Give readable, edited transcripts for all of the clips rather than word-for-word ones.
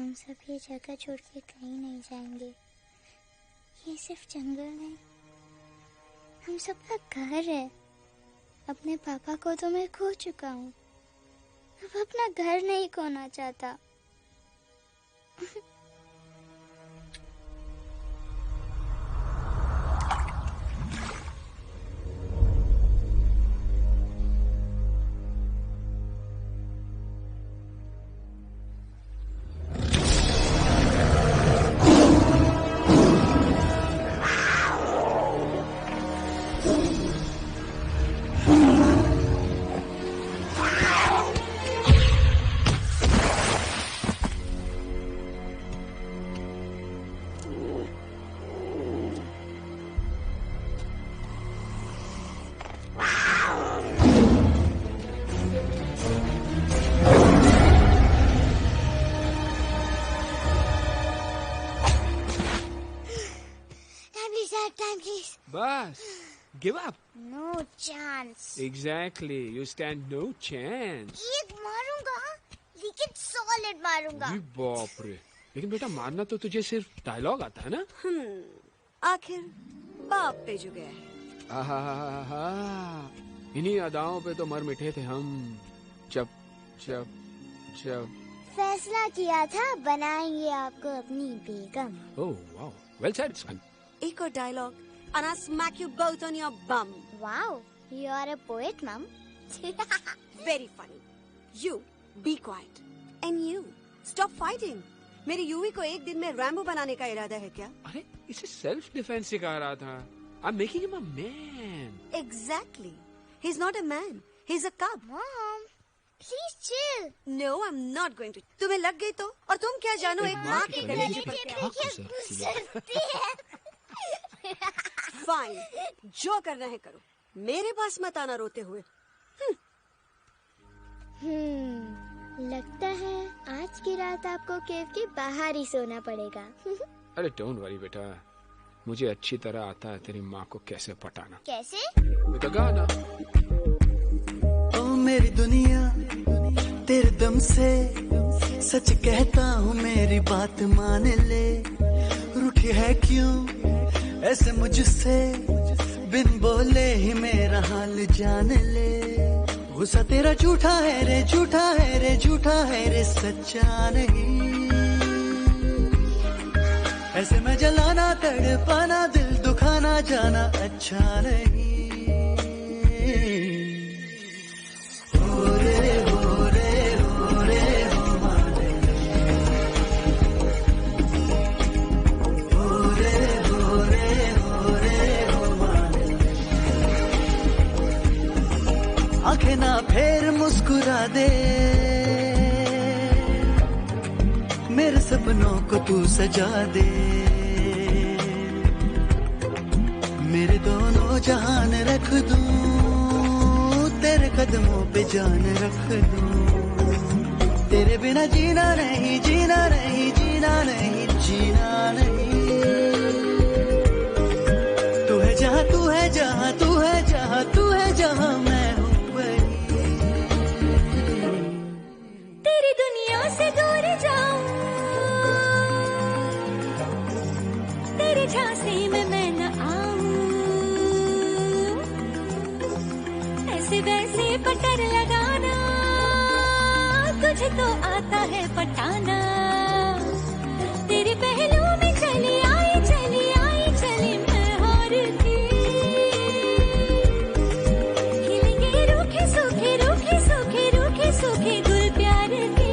हम सब ये जगह छोड़ के कहीं नहीं जाएंगे। ये सिर्फ जंगल नहीं, हम सबका घर है। अपने पापा को तो मैं खो चुका हूँ, अब अपना घर नहीं खोना चाहता। बस, give up. No chance. Exactly, you stand no chance. एक मारूंगा, लेकिन solid मारूंगा। जी बाप रे, लेकिन बेटा मारना तो तुझे सिर्फ डायलॉग आता है ना? आखिर बाप पे जो गया है। आहा, इन्हीं अदाओं पे तो मर मिटे थे हम। जब फैसला किया था बनाएंगे आपको अपनी बेगम। ओह वाओ, वेल सेड सन। एक और dialogue and I'll smack you both on your bum. Wow, you are a poet, Mom. Very funny. You be quiet and you stop fighting. मेरी यूवी को एक दिन में रैम्बो बनाने का इरादा है क्या? अरे इसे सेल्फ डिफेंस सिखा रहा था। I'm making him a man. Exactly. He's not a man. He's a cub. Mom, please chill. No, I'm not going to. तुम्हें लग गई तो? और तुम क्या जानो एक माँ के कलेजे पर क्या? फाइन, जो करना है करो, मेरे पास मत आना रोते हुए। लगता है आज की रात आपको केव के बाहर ही सोना पड़ेगा। अरे डोंट वरी बेटा, मुझे अच्छी तरह आता है तेरी माँ को कैसे पटाना। कैसे? With a गाना। ओ मेरी दुनिया तेरे दम से सच कहता हूँ, मेरी बात मान ले। रूठी है क्यों ऐसे मुझसे, बिन बोले ही मेरा हाल जान ले। गुस्सा तेरा झूठा है रे, झूठा है रे, झूठा है रे, सच्चा नहीं। ऐसे में जलाना तड़पाना, दिल दुखाना जाना अच्छा नहीं। हो रे हो रे हो रे हो मारे, हो रे हो रे हो रे हो मारे। आंखें ना फेर मुस्कुरा दे, मेरे सपनों को तू सजा दे। मेरे दोनों जहान रख दूं, तेरे कदमों पे जान रख दूं। तेरे बिना जीना नहीं, जीना नहीं, जीना नहीं, जीना नहीं। तू है जहाँ, तू है जहाँ, तू है जहाँ, तू है जहाँ, मैं हूँ वही। तेरी दुनिया से दूर जाऊं, तेरे झांसे में मैं न आऊं। ऐसे वैसे पटर लगाना, तुझे तो आता है पटाना। तेरे पहलू में चली आई, चली आई, चली मैं हार की। खिलेंगे रूखे सूखे, रूखे सूखे, रूखे सूखे गुल प्यार के।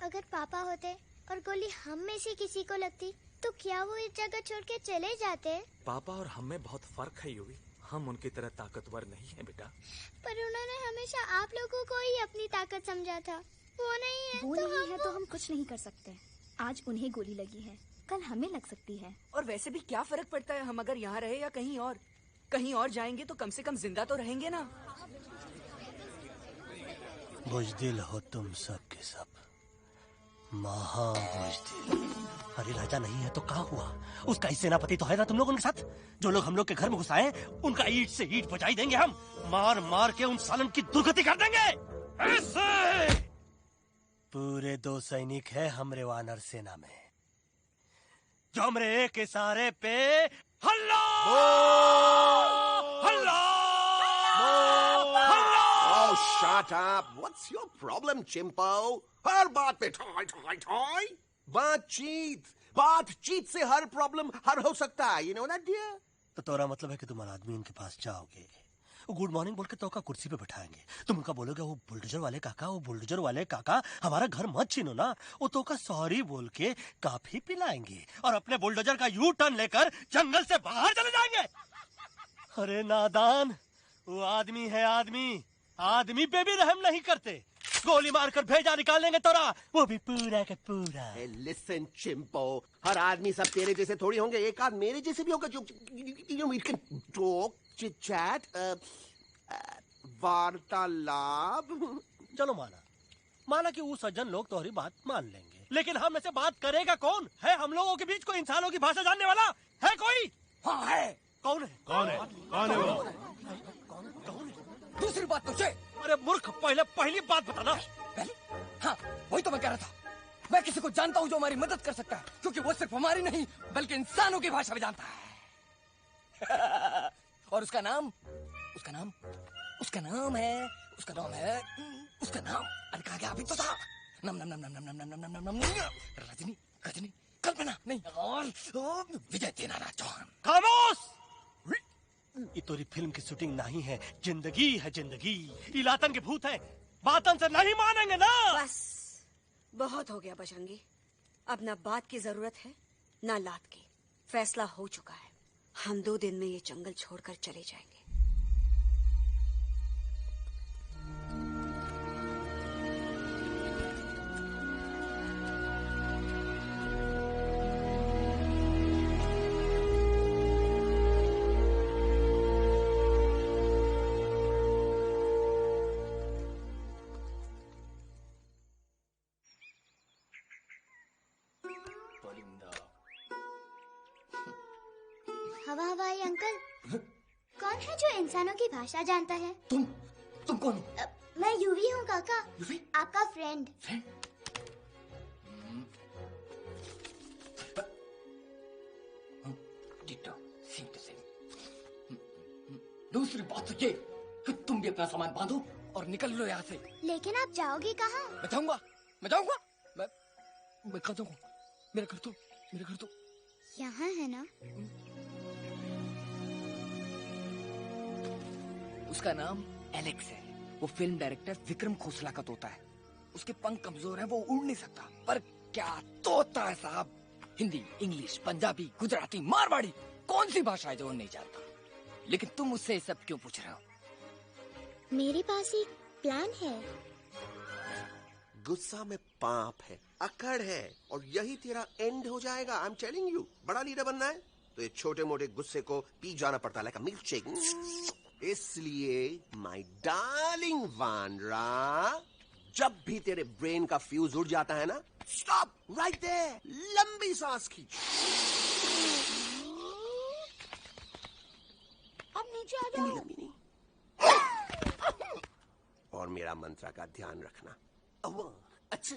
अगर पापा होते और गोली हम में से किसी को लगती तो क्या वो इस जगह छोड़ के चले जाते? पापा और हम में बहुत फर्क है यूवी। हम उनकी तरह ताकतवर नहीं है बेटा। पर उन्होंने हमेशा आप लोगों को ही अपनी ताकत समझा था। वो नहीं है वो तो नहीं है तो हम कुछ नहीं कर सकते। आज उन्हें गोली लगी है, कल हमें लग सकती है। और वैसे भी क्या फर्क पड़ता है हम अगर यहाँ रहे या कहीं और? कहीं और जाएंगे तो कम से कम जिंदा तो रहेंगे ना। बुज़दिल हो तुम सब के सब, महा बुज़दिल। अरे राजा नहीं है तो कहाँ हुआ? उसका ही सेनापति तो है ना तुम लोग उनके साथ। जो लोग हम लोग के घर में घुस आए उनका ईंट से ईंट बजाई देंगे हम। मार मार के उन सालन की दुर्गति कर देंगे। ऐसे पूरे 2 सैनिक है हमरे वानर सेना में जो हमरे एक इशारे पे हल्ला हल्ला हल्ला। Oh, shut up! What's your problem, चिंपो? हर बात पे ठॉय ठॉय ठॉय। बातचीत से हर प्रॉब्लम हल हो सकता है। You know that, dear? तो तोरा मतलब है कि तुम आदमी उनके पास जाओगे, गुड मॉर्निंग बोल के तो का कुर्सी पे बैठाएंगे, तुम उनका बोलोगे वो बुलडोजर वाले काका हमारा घर मत छीनो ना। वो तो का सॉरी बोल के काफी पिलाएंगे और अपने बुलडोजर का यू टर्न लेकर जंगल से बाहर चले जाएंगे। अरे नादान, वो आदमी है आदमी पे भी रहम नहीं करते। गोली मारकर भेजा निकालेंगे तोरा, वो भी पूरा का पूरा। Hey, listen, चिंपो, हर आदमी सब तेरे जैसे थोड़ी होंगे। एक आध मेरे जैसे भी होगा जो we can talk, chit chat, वार्तालाप। चलो माना कि वो सज्जन लोग तुम्हारी बात मान लेंगे, लेकिन हम में से बात करेगा कौन? है हम लोगों के बीच कोई इंसानों की भाषा जानने वाला है कोई? हाँ है। कौन है वो? दूसरी बात तुझे। अरे मूर्ख, पहली बात बताना। पहले? हाँ, वही तो मैं कह रहा था। मैं किसी को जानता हूँ जो हमारी मदद कर सकता है, क्योंकि वो सिर्फ हमारी नहीं बल्कि इंसानों की भाषा भी जानता है। और उसका नाम है अरे कहा गया अभी तो था। नम रजनी कल्पना नहीं और विजय तेनालीराम चौहान। खामोश! ये तोरी फिल्म की शूटिंग नहीं है, जिंदगी है जिंदगी। इलातन के भूत है, बातन से नहीं मानेंगे ना। बस बहुत हो गया बजरंगी। अब ना बात की जरूरत है ना लात की। फैसला हो चुका है। हम 2 दिन में ये जंगल छोड़कर चले जाएंगे। हवाई अंकल, कौन है जो इंसानों की भाषा जानता है? तुम कौन हो? मैं यूवी हूँ काका। यूवी? आपका फ्रेंड। दूसरी बात तो ये कि तुम भी अपना सामान बांधो और निकल लो यहाँ से। लेकिन आप जाओगे कहाँ? मैं जाऊंगा मैं कहाँ जाऊंगा? मेरा घर तो यहाँ है ना। उसका नाम एलेक्स है। वो फिल्म डायरेक्टर विक्रम खोसला का तोता है। उसके पंख कमजोर हैं, वो उड़ नहीं सकता। पर क्या तोता है साहब। हिंदी, इंग्लिश, पंजाबी, गुजराती, मारवाड़ी, कौन सी भाषा है जो वो नहीं जानता। लेकिन तुम मुझसे सब क्यों पूछ रहे हो? मेरे पास एक प्लान है। गुस्सा में पाप है, अकड़ है, और यही तेरा एंड हो जाएगा। आई एम टेलिंग यू। बड़ा लीडर बनना है तो ये छोटे मोटे गुस्से को पी जाना पड़ता है, लाइक अ मिल्क शेक। इसलिए माय डार्लिंग वानरा, जब भी तेरे ब्रेन का फ्यूज उड़ जाता है ना, स्टॉप राइट देयर, लंबी सांस खींच। अब नीचे आ जाओ। लंबी नहीं। और मेरा मंत्र का ध्यान रखना। A 1, a 2,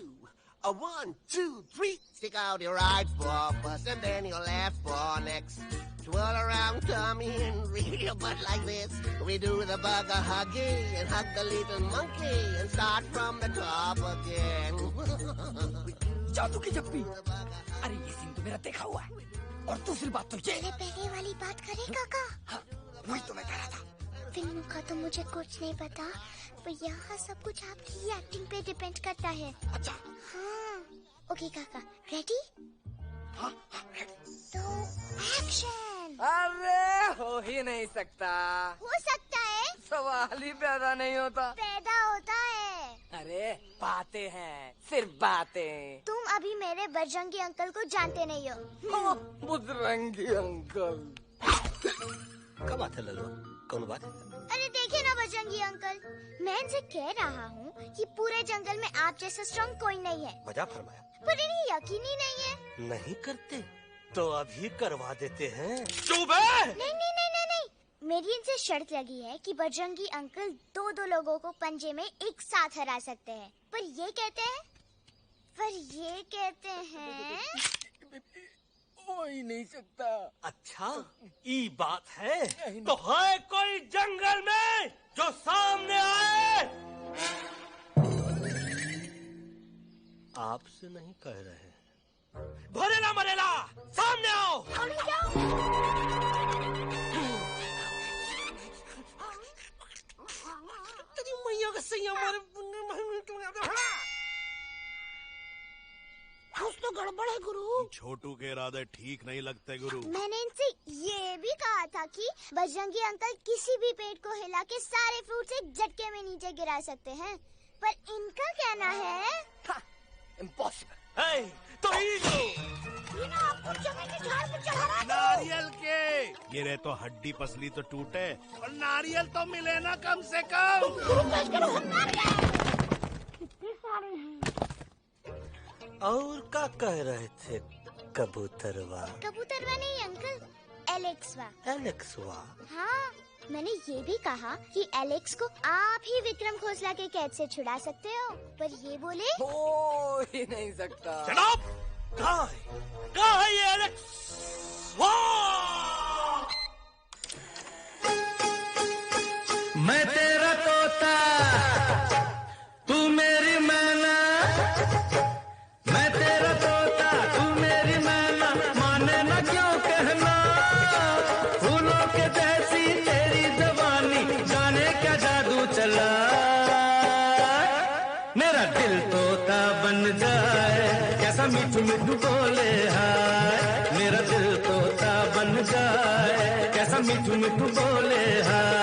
a 1, 2, 3. Stick out your right paw first and then your left paw next. Twirl around tummy and rear your butt like this. We do the bugger huggy and hug the little monkey and start from the top again. जादू की जप्पी। अरे ये scene तो मेरा देखा हुआ है। और दूसरी बात तो ये। पहले वाली बात करें काका? हाँ, वही तो मैं कह रहा था। फिल्मों का तो मुझे कुछ नहीं पता, पर यहाँ सब कुछ आपकी एक्टिंग पे डिपेंड करता है। अच्छा। हाँ। ओके काका, रेडी? हाँ, तो एक्शन। अरे हो ही नहीं सकता। हो सकता है। सवाल ही पैदा नहीं होता। पैदा होता है। अरे बातें हैं, सिर्फ बातें। तुम अभी मेरे बजरंगी अंकल को जानते नहीं हो। बजरंगी अंकल। क्या बात है लल्लू, कौन बात है? अरे देखिए ना बजरंगी अंकल, मैं इनसे कह रहा हूँ कि पूरे जंगल में आप जैसा स्ट्रॉन्ग कोई नहीं है। मजा फरमाया। पर इन्हें यकीन ही नहीं है। नहीं करते तो अभी करवा देते हैं। चुप है। नहीं नहीं नहीं नहीं नहीं, मेरी इनसे शर्त लगी है कि बजरंगी अंकल दो लोगों को पंजे में एक साथ हरा सकते हैं। पर ये कहते हैं हो ही नहीं सकता। अच्छा ये बात है तो है कोई जंगल में जो सामने आए? आपसे नहीं कह रहे। भरेला मरेला सामने आओ। तेरी मैया का सही हमारे कुछ तो गड़बड़ है गुरु। छोटू के इरादे ठीक नहीं लगते गुरु। मैंने इनसे ये भी कहा था कि बजरंगी अंकल किसी भी पेड़ को हिला के सारे फ्रूट्स एक झटके में नीचे गिरा सकते हैं, पर इनका कहना है इम्पॉसिबल। तो आपको चने के झाड़ पे चढ़ा रहा है। नारियल के गिरे तो हड्डी पसली तो टूटे और नारियल तो मिले ना कम से कम। कितने सारे हैं। और क्या कह रहे थे कबूतरवा? कबूतरवा नहीं अंकल, एलेक्सवा। एलेक्सवा? हाँ, मैंने ये भी कहा कि एलेक्स को आप ही विक्रम खोसला के कैद से छुड़ा सकते हो, पर ये बोले हो ही नहीं सकता। जनाब कहाँ है ये एलेक्स? मैं तेरा तोता तू मेरी मैना, मैं तेरा तोता तू मेरी मैना, माने ना क्यों कहना, फूलों के जैसी तेरी जवानी, जाने क्या जादू चला, मेरा दिल तोता बन जाए, कैसा मिठू मिठू बोले हाय, मेरा दिल तोता बन जाए, कैसा मिठू मिठू बोले हाय।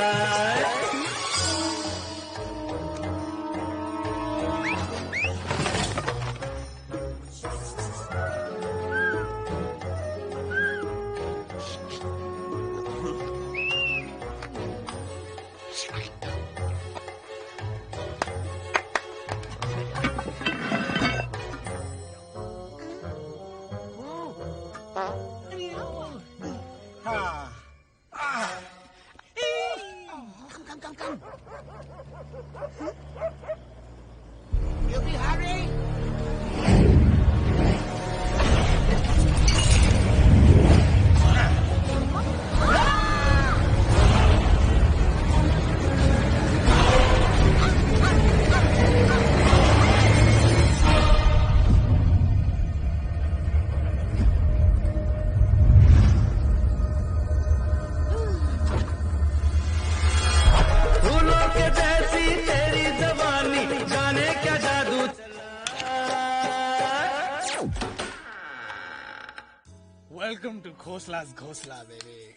Welcome to Khosla's Ghosla, baby.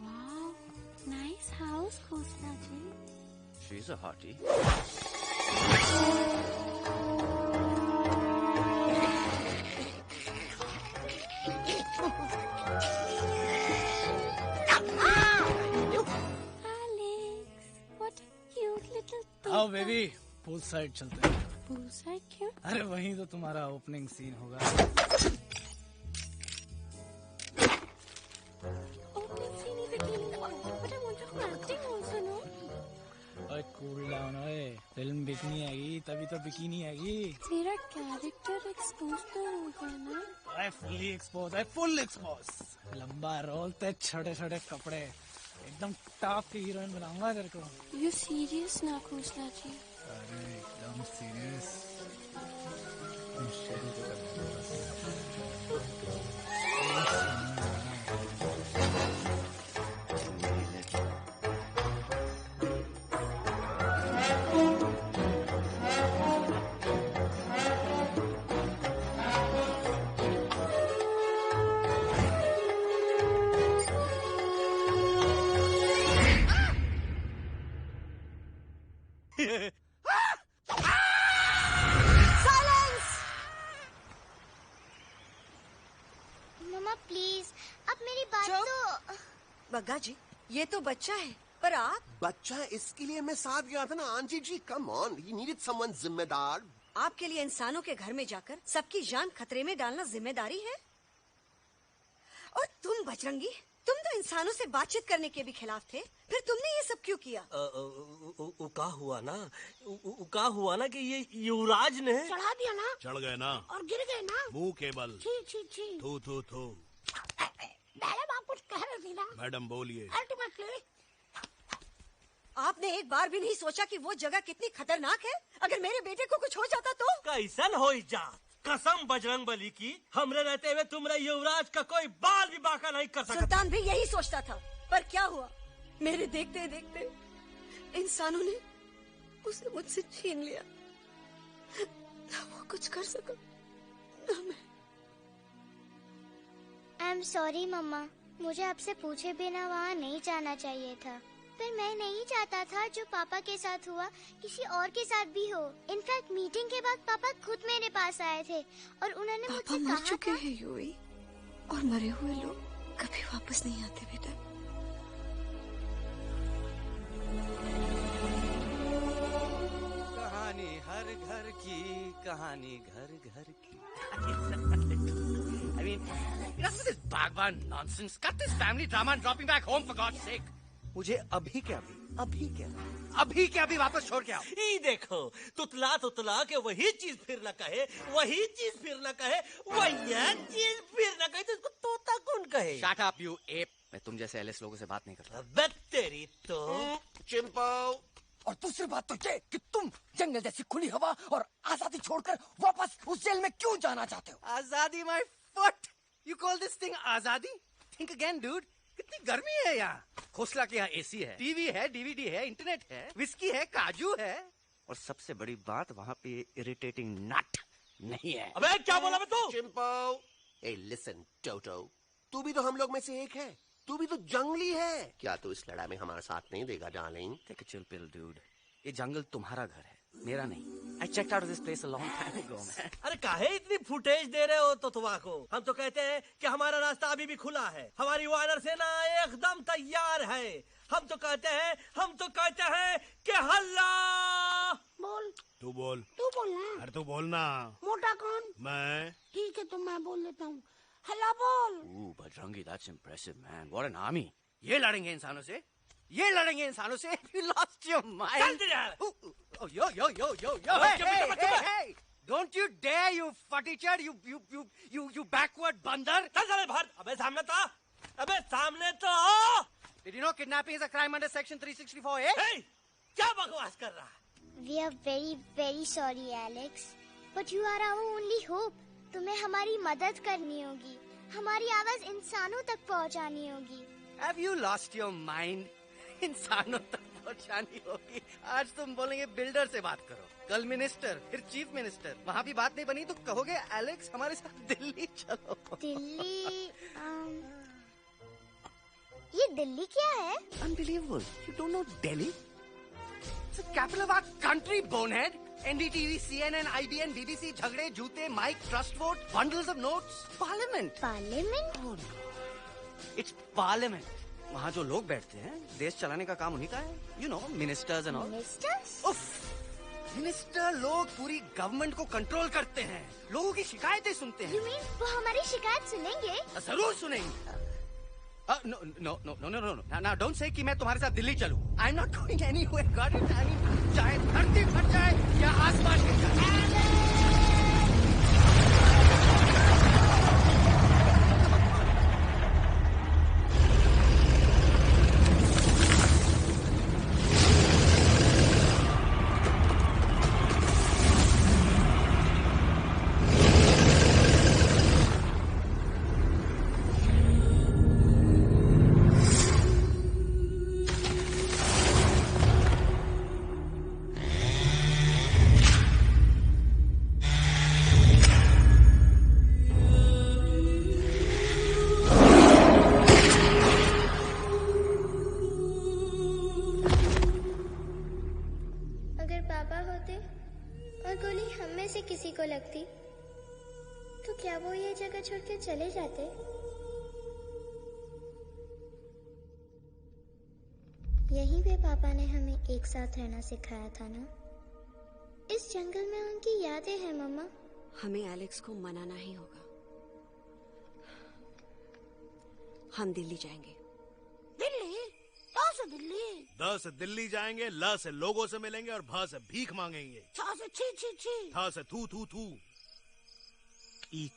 Wow, nice house, Khosla ji. She's a hottie. Alex, what a cute little thing. आओ बेबी, पूल साइड चलते हैं। पूल साइड क्यों? अरे वहीं तो तुम्हारा ओपनिंग सीन होगा। कूल डाउन ओए, फिल्म बिकनी आएगी तभी तो बिकिनी आएगी। तेरा कैरेक्टर एक्सपोज तो होगा ना? I fully exposed, I full exposed। लंबा रोल ते छोटे छोटे कपड़े, एकदम टॉप की हीरोइन बनाऊंगा तेरे को। You serious ना खोसला जी? अरे एकदम सीरियस। प्लीज, अब मेरी बात तो। बग्गा जी, ये तो बच्चा है, पर आप? बच्चा है इसके लिए मैं साथ गया था ना aunty ji. Come on, he needed someone जिम्मेदार। आपके लिए इंसानों के घर में जाकर सबकी जान खतरे में डालना जिम्मेदारी है? और तुम बजरंगी, तुम तो इंसानों से बातचीत करने के भी खिलाफ थे, फिर तुमने ये सब क्यों किया? का हुआ ना कि ये युवराज ने चढ़ा दिया ना, चढ़ गए ना और गिर गए ना, मुंह केबल। छी छी छी। थू थू थू। मैडम आप कुछ कह रही थी ना? मैडम बोलिए। अल्टीमेटली आपने एक बार भी नहीं सोचा कि वो जगह कितनी खतरनाक है? अगर मेरे बेटे को कुछ हो जाता तो? कैसन हो जा, कसम बजरंग बली की, हमरे रहते हुए तुमरे युवराज का कोई बाल भी बाका नहीं कर सकता। सुल्तान भी यही सोचता था, पर क्या हुआ? मेरे देखते देखते इंसानों ने उसे मुझसे छीन लिया। ना वो कुछ कर सका, ना मैं। आई एम सॉरी मम्मा, मुझे आपसे पूछे बिना वहाँ नहीं जाना चाहिए था। पर मैं नहीं चाहता था जो पापा के साथ हुआ किसी और के साथ भी हो। इनफैक्ट मीटिंग के बाद पापा खुद मेरे पास आए थे और उन्होंने मुझसे कहा मर चुके हैं यूवी, और मरे हुए लोग कभी वापस नहीं आते बेटा। कहानी हर घर की, कहानी घर घर की। I mean, enough of this Bhagwan nonsense. Cut this family drama and drop me back home for God's sake. मुझे अभी के अभी वापस छोड़ के आओ। ये देखो, तुतला तुतला के वही चीज फिर न कहे, वही चीज फिर न कहे, वही चीज फिर न कहे, तो इसको तोता कौन कहे? Shut up, you ape. मैं तुम जैसे एलिस लोगों से बात नहीं करता। बस तेरी तो। चिंपो। और दूसरी बात तो ये कि तुम जंगल जैसी खुली हवा और आजादी छोड़कर वापस उस जेल में क्यों जाना चाहते हो? आजादी my foot. You call this thing आजादी? Think again, dude. कितनी गर्मी है यहाँ। खोसला के यहाँ एसी है, टीवी है, डीवीडी है, इंटरनेट है, विस्की है, काजू है, और सबसे बड़ी बात वहाँ पे इरिटेटिंग नट नहीं है। अबे क्या बोला मैं तू? चिंपो। ए लिसन टोटो, तू भी तो हम लोग में से एक है। तू भी तो जंगली है। क्या तू इस लड़ाई में हमारा साथ नहीं देगा darling? Take a chill pill, dude. ये जंगल तुम्हारा घर है, मेरा नहीं। I checked out of this place a long time ago, man. अरे काहे इतनी फुटेज दे रहे हो तुतवा को? हम तो कहते हैं कि हमारा रास्ता अभी भी खुला है, हमारी वानर सेना एकदम तैयार है। हम तो कहते हैं कि हल्ला। बोल। तू बोल। तू बोलना। अरे तू बोलना। मोटा कौन? मैं। ठीक है तो मैं बोल लेता हूँ। हल्ला बोल। Ooh, Bajrangi, that's impressive, man. What an army. ये लड़ेंगे इंसानों से? ये लड़ेंगे इंसानों से? You lost your mind. Oh, yo. Hey. Don't you dare, you futichard, you backward बंदर. चल बाहर. अबे सामने तो. Did you know kidnapping is a crime under section 364A? Hey, क्या बकवास कर रहा है? We are very, very sorry, Alex. But you are our only hope. तुम्हें हमारी मदद करनी होगी, हमारी आवाज इंसानों तक पहुंचानी होगी। Have you lost your mind? इंसानों तक पहुंचानी होगी। आज तुम बोलेंगे बिल्डर से बात करो, कल मिनिस्टर, फिर चीफ मिनिस्टर। वहाँ भी बात नहीं बनी तो कहोगे एलेक्स हमारे साथ दिल्ली चलो। दिल्ली? ये दिल्ली क्या है? Unbelievable. You don't know Delhi? It's the capital of our country, bonehead. NDTV, CNN, IBN, BBC, झगड़े, जूते, mike, trust vote, bundles of notes, parliament. Parliament? Oh no. It's parliament. वहाँ जो लोग बैठते हैं, देश चलाने का काम उन्हीं का है. You know, ministers and all. Ministers? उफ, मिनिस्टर लोग पूरी गवर्नमेंट को कंट्रोल करते हैं, लोगों की शिकायतें सुनते हैं. You mean वो हमारी शिकायत सुनेंगे? जरूर सुनेंगे. No. Now don't say कि मैं तुम्हारे साथ दिल्ली चलूं. I'm not going anywhere. God, I mean, चाहे धरती फट जाए या आसमान गिर जाए. लगती तो क्या वो ये जगह छोड़ के चले जाते? यहीं पे पापा ने हमें एक साथ रहना सिखाया था ना। इस जंगल में उनकी यादें हैं मम्मा। हमें एलेक्स को मनाना ही होगा। हम दिल्ली जाएंगे। दिल्ली? कहाँ से दिल्ली? द से दिल्ली जाएंगे, ल से लोगों से मिलेंगे और भ से भीख मांगेंगे, छ से छी छी छी, थ से थू थू थू। ई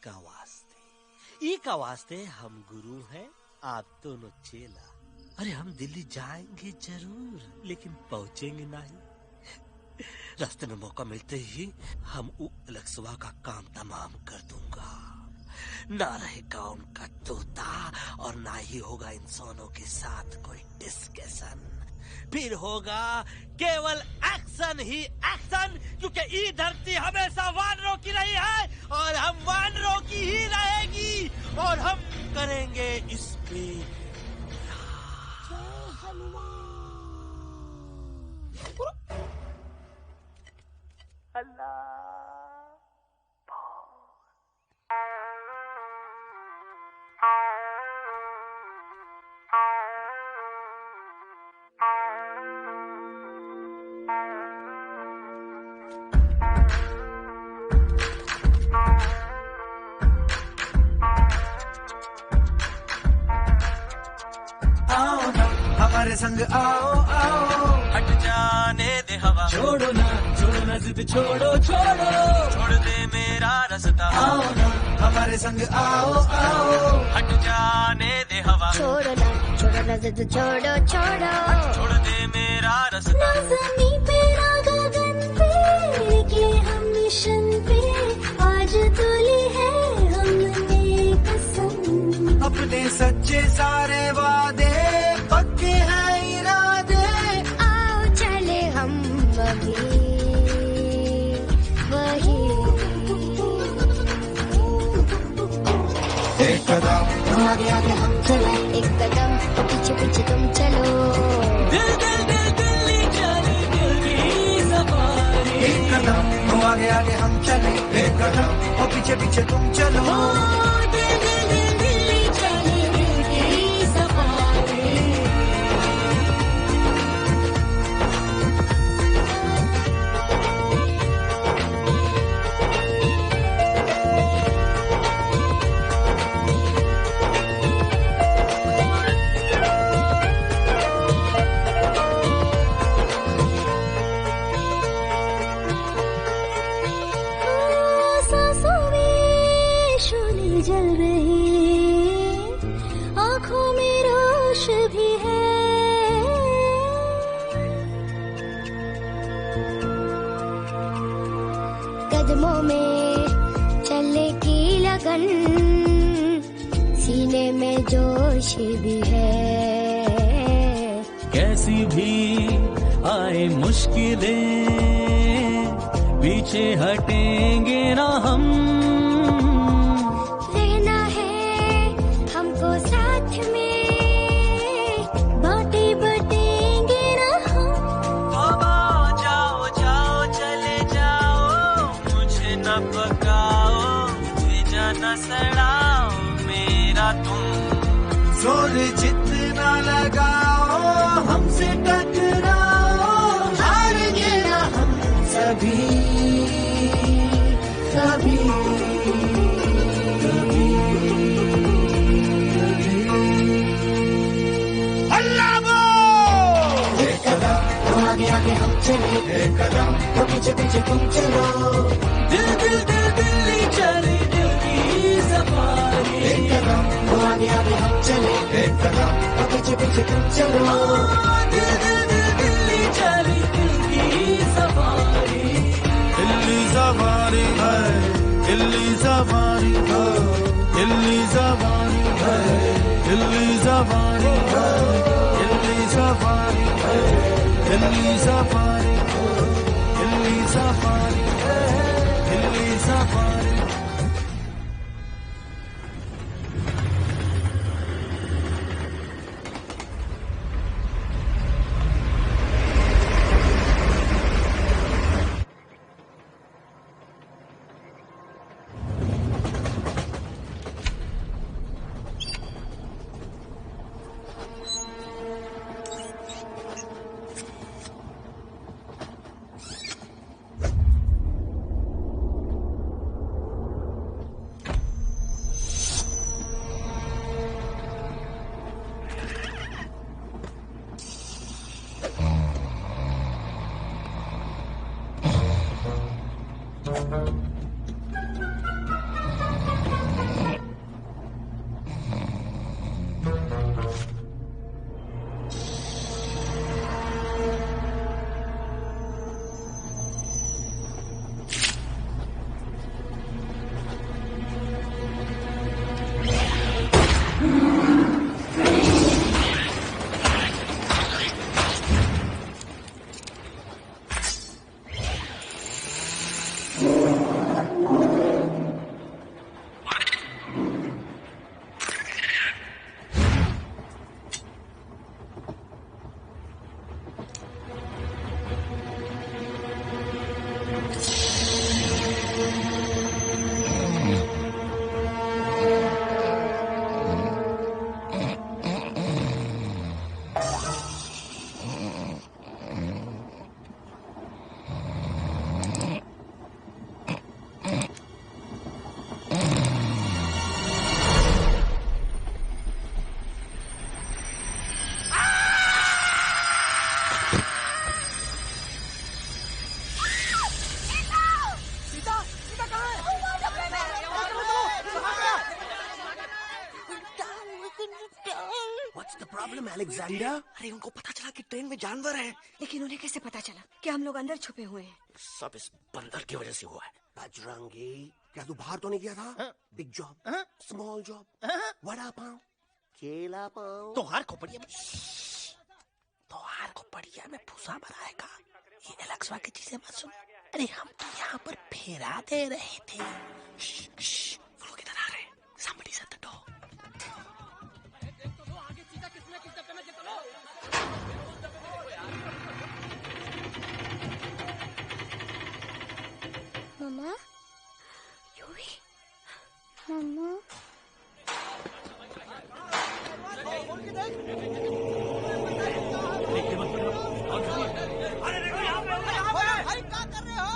का वास्ते हम गुरु हैं, आप दोनों चेला। अरे हम दिल्ली जाएंगे जरूर, लेकिन पहुंचेंगे नहीं। रास्ते में मौका मिलते ही हम अलक्सवा का काम तमाम कर दूंगा। ना रहेगा उनका तोता और ना ही होगा इंसानों के साथ कोई डिस्कशन। फिर होगा केवल एक्शन ही एक्शन, क्योंकि ये धरती हमेशा वानरों की रही है और हम वानरों की ही रहेगी और हम करेंगे इस पे हमारे संग आओ आओ, हट जाने दे हवा, छोड़ो ना जिद छोड़ो, छोड़ दे मेरा रास्ता। आओ ना हमारे संग आओ आओ, हट जाने दे हवा, छोड़ो ना जिद छोड़ो, छोड़ दे मेरा रास्ता। ना ज़मीं पे ना गगन पे, निकले हम मिशन पे, आज तुली है हमने कसम। अपने सच्चे सारे वादे पक्के हैं इरादे, आओ चले हम अभी वही। एक कदम आगे आगे हम चले, एक कदम और पीछे पीछे तुम चलो। दिल्ली चले दिल की सफारी। एक कदम आगे आगे हम चले, एक कदम और पीछे पीछे तुम चलो। दिल्ली चले दिल की सफारी। सांसों में शोले जल रही, आँखों में रोश भी है। कदमों में चलने की लगन, सीने में जोश भी है। कैसी भी आए मुश्किलें, पीछे हटेंगे ना हम। रहना है हमको साथ में, बातें बटेंगे ना हम। जाओ जाओ चले जाओ, मुझे न पकाओ, भेजा न सड़ाओ मेरा तुम। जोर जितना लगाओ हमसे टकराओ, हारेंगे ना हम सभी कभी कभी। अल्लाह वो एक कदम आगे आगे हम चले, एक कदम तो पीछे पीछे तुम चलो। दिल्ली चले दिल की सफारी। एक कदम आगे आगे हम चले, एक कदम तो पीछे पीछे तुम चलो। दिल्ली चले दिल की सफारी। दिल्ली सवारी है, दिल्ली सवारी है, दिल्ली सवारी है, दिल्ली सवारी है, दिल्ली सवारी है, दिल्ली सवारी है, दिल्ली सवारी है, दिल्ली सवारी। What's the problem, Alexander? अरे उनको पता चला कि ट्रेन में जानवर है। लेकिन उन्हें कैसे पता चला कि हम लोग अंदर छुपे हुए हैं? सब इस बंदर की वजह से हुआ है। बजरंगी, क्या तू बाहर तो नहीं गया था? Big job, small job, vada pav, केला पाव। तोहार खोपड़िया में भूसा भराएगा। ये एलेक्सा की चीजें मत सुन। अरे हम तो यहाँ पर फेरा दे रहे थे। वो लोग इधर आ रहे हैं। Somebody shut the door. Mama, Yuvi, mama, अरे देखो यहाँ पे भाई क्या कर रहे हो?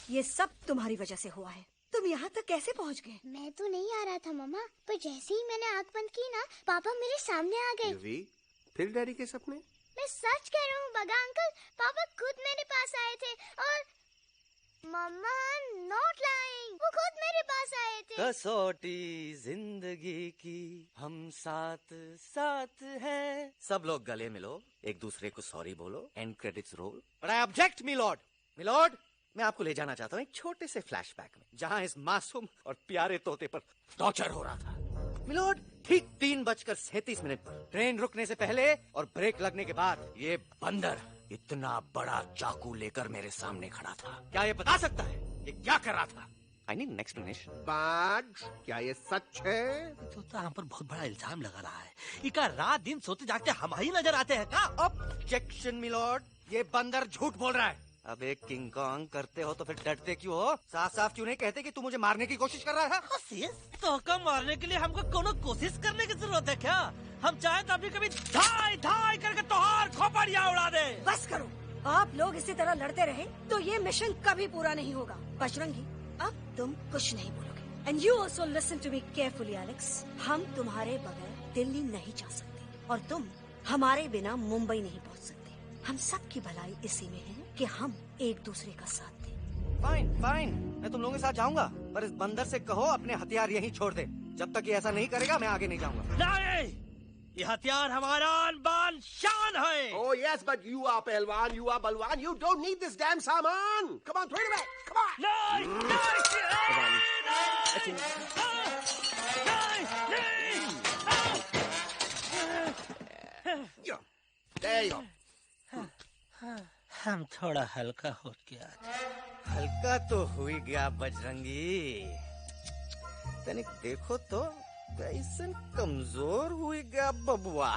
ये सब तुम्हारी वजह से हुआ है। तुम यहाँ तक कैसे पहुँच गए? मैं तो नहीं आ रहा था मम्मा, पर जैसे ही मैंने आँख बंद की ना, पापा मेरे सामने आ गए। यूवी, फिर डैडी के सपने? मैं सच कह रहा हूँ बगा अंकल, पापा खुद मेरे पास आए थे और मम्मा नॉट लाइंग, वो खुद मेरे पास आए थे। कसौटी जिंदगी की हम साथ साथ हैं। सब लोग गले मिलो, एक दूसरे को सॉरी बोलो, and credits roll. But I object milord. Milord, मैं आपको ले जाना चाहता हूँ एक छोटे से फ्लैशबैक में, जहाँ इस मासूम और प्यारे तोते पर टॉर्चर हो रहा था। मिलॉर्ड, ठीक 3:37 पर ट्रेन रुकने से पहले और ब्रेक लगने के बाद ये बंदर इतना बड़ा चाकू लेकर मेरे सामने खड़ा था। क्या ये बता सकता है ये क्या कर रहा था? I need an explanation. बाज, क्या ये सच है? तो हम पर बहुत बड़ा इल्जाम लगा रहा है। इका रात दिन सोते जागते हम ही नजर आते हैं का? ऑब्जेक्शन मिलॉर्ड, ये बंदर झूठ बोल रहा है। अब एक किंग कॉन्ग करते हो तो फिर डरते क्यों हो? साफ साफ क्यों नहीं कहते कि तू मुझे मारने की कोशिश कर रहा है? तो का मारने के लिए हमको कोनो कोशिश करने की जरूरत है क्या? हम चाहे तो अभी कभी धाई धाई करके तोहार खोपड़िया उड़ा दे। बस करो, आप लोग इसी तरह लड़ते रहे तो ये मिशन कभी पूरा नहीं होगा। बजरंगी, अब तुम कुछ नहीं बोलोगे। And you also listen to me carefully Alex. हम तुम्हारे बगैर दिल्ली नहीं जा सकते और तुम हमारे बिना मुंबई नहीं पहुंच सकते। हम सब की भलाई इसी में है कि हम एक दूसरे का साथ दें। फाइन फाइन, मैं तुम लोगों के साथ जाऊंगा, पर इस बंदर से कहो अपने हथियार यहीं छोड़ दे। जब तक ये ऐसा नहीं करेगा मैं आगे नहीं जाऊंगा। नहीं, ये हथियार हमारा आन-बान शान है। Oh yes, but you are पहलवान, you are बलवान, you don't need this damn सामान. Come on, throw it away. Come on. There you go. हम थोड़ा हल्का हो गया। हल्का तो हुई गया बजरंगी, तनिक देखो तो कैसन कमजोर हुई गया बबुआ।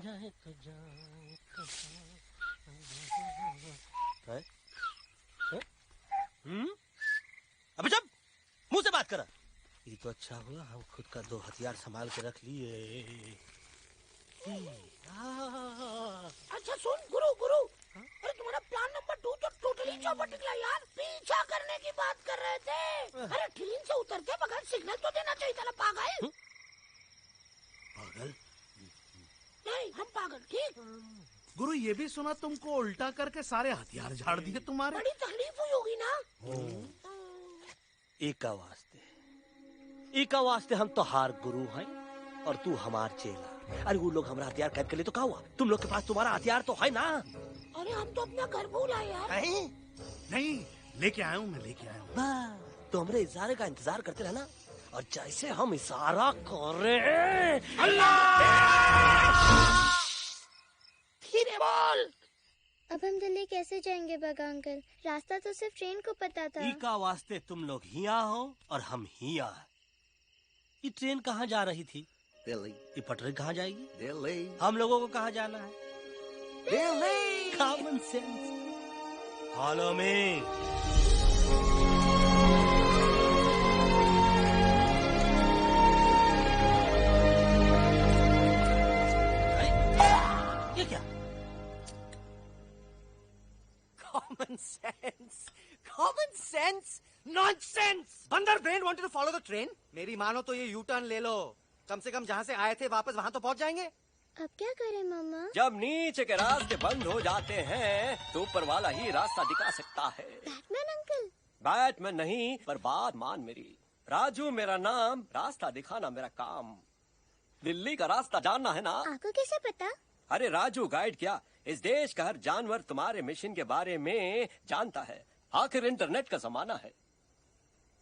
जाए तो जाए तो अबे जब मुंह से बात करा। ये तो अच्छा हुआ हम खुद का 2 हथियार संभाल के रख लिए। अच्छा सुन गुरु गुरु, अरे तुम्हारा प्लान नंबर 2 तो टोटली चौपट निकला यार। पीछा करने की बात कर रहे थे। अरे ट्रेन से उतर के बगैर सिग्नल तो देना चाहिए था ना पागल। पागल? नहीं हम पागल, ठीक। गुरु ये भी सुना तुमको उल्टा करके सारे हथियार झाड़ दिए तुम्हारे। बड़ी तकलीफ हुई होगी ना। एका वास्ते हम तो हार गुरु हैं और तू हमार चेला। अरे वो लोग हमारा हथियार कैद कर ले तो क्या हुआ? तुम लोग के पास तुम्हारा हथियार तो है ना। अरे हम तो अपना घर भूल आए यार। नहीं, लेके आया हूँ, मैं लेके आया हूँ। तो हमारे इशारे का इंतजार करते रहना और जैसे हम इशारा कर रहे अल्लाह धीरे बोल। अब हम दिल्ली कैसे जाएंगे बगा अंकल? रास्ता तो सिर्फ ट्रेन को पता था। एका वास्ते तुम लोग हिया हो और हम हिया। ये ट्रेन कहाँ जा रही थी? दिल्ली। ये पटरी कहाँ जाएगी? दिल्ली। हम लोगों को कहाँ जाना है? Delhi. Common sense. Follow me. Nonsense! बंदर brain wanted to follow the train. मेरी मानो तो ये यू टर्न ले लो, कम से कम जहाँ से आए थे वापस वहाँ तो पहुँच जाएंगे। अब क्या करें मामा? जब नीचे के रास्ते बंद हो जाते हैं तो ऊपर वाला ही रास्ता दिखा सकता है। Batman uncle? बैटमैन नहीं, पर बात मान मेरी। राजू मेरा नाम, रास्ता दिखाना मेरा काम। दिल्ली का रास्ता जानना है ना? आपको कैसे पता? अरे राजू गाइड क्या, इस देश का हर जानवर तुम्हारे मिशन के बारे में जानता है। आखिर इंटरनेट का जमाना है।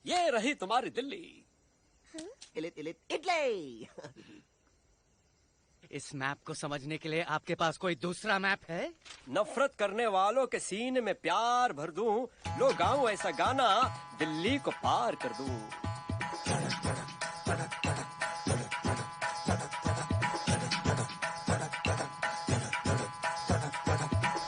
ये रही तुम्हारी दिल्ली। इटली। इस मैप को समझने के लिए आपके पास कोई दूसरा मैप है? नफरत करने वालों के सीने में प्यार भर दूं, लो गाऊं ऐसा गाना, दिल्ली को पार कर दूं।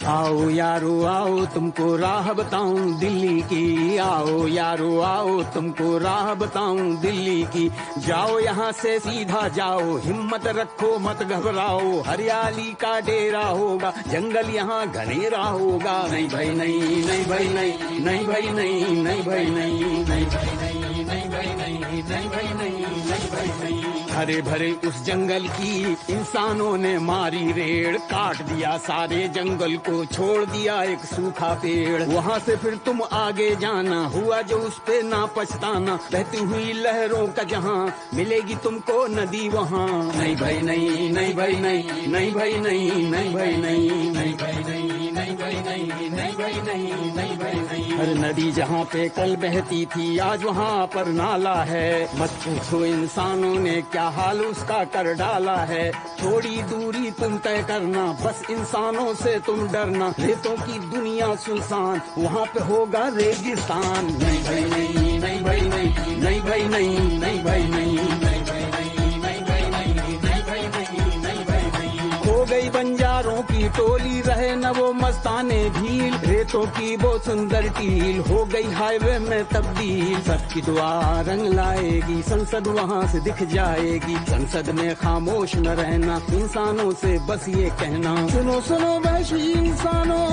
आओ यारो आओ तुमको राह बताऊं दिल्ली की, आओ यारो आओ तुमको राह बताऊं दिल्ली की। जाओ यहाँ से सीधा जाओ, हिम्मत रखो मत घबराओ, हरियाली का डेरा होगा, जंगल यहाँ घनेरा होगा। नहीं भाई नहीं, नहीं भाई नहीं, नहीं भाई नहीं, नहीं भाई नहीं, नहीं भाई नहीं, नहीं भाई नहीं, नहीं भाई नहीं, नहीं भाई नहीं। हरे भरे उस जंगल की इंसानों ने मारी रेड़, काट दिया सारे जंगल को, छोड़ दिया एक सूखा पेड़। वहाँ से फिर तुम आगे जाना, हुआ जो उस पे ना पछताना, बहती हुई लहरों का जहाँ, मिलेगी तुमको नदी वहाँ। नहीं भाई नहीं, नहीं भाई नहीं, नहीं भाई नहीं, नहीं भाई नहीं, नहीं भाई नहीं, नहीं भाई नहीं, नहीं भाई नहीं, नहीं भाई नहीं। हर नदी जहाँ पे कल बहती थी आज वहाँ पर नाला है, मत पूछो इंसानों ने क्या हाल उसका कर डाला है। थोड़ी दूरी तुम तय करना, बस इंसानों से तुम डरना, रेतों की दुनिया सुनसान, वहाँ पे होगा रेगिस्तान। नहीं भाई नहीं, नहीं भाई नहीं, नहीं भाई नहीं, नहीं भाई नहीं, नहीं भाई नहीं, नहीं भाई नहीं, नहीं भाई नहीं, नहीं भाई नहीं। हो गई बंजारों की टोली, रहे न वो मस्ताने भील, रेतों की वो सुंदर टील, हो गई हाईवे में तब्दील। सबकी दुआ रंग लाएगी, संसद वहाँ से दिख जाएगी, संसद में खामोश न रहना, इंसानों से बस ये कहना, सुनो सुनो वैशी इंसानों,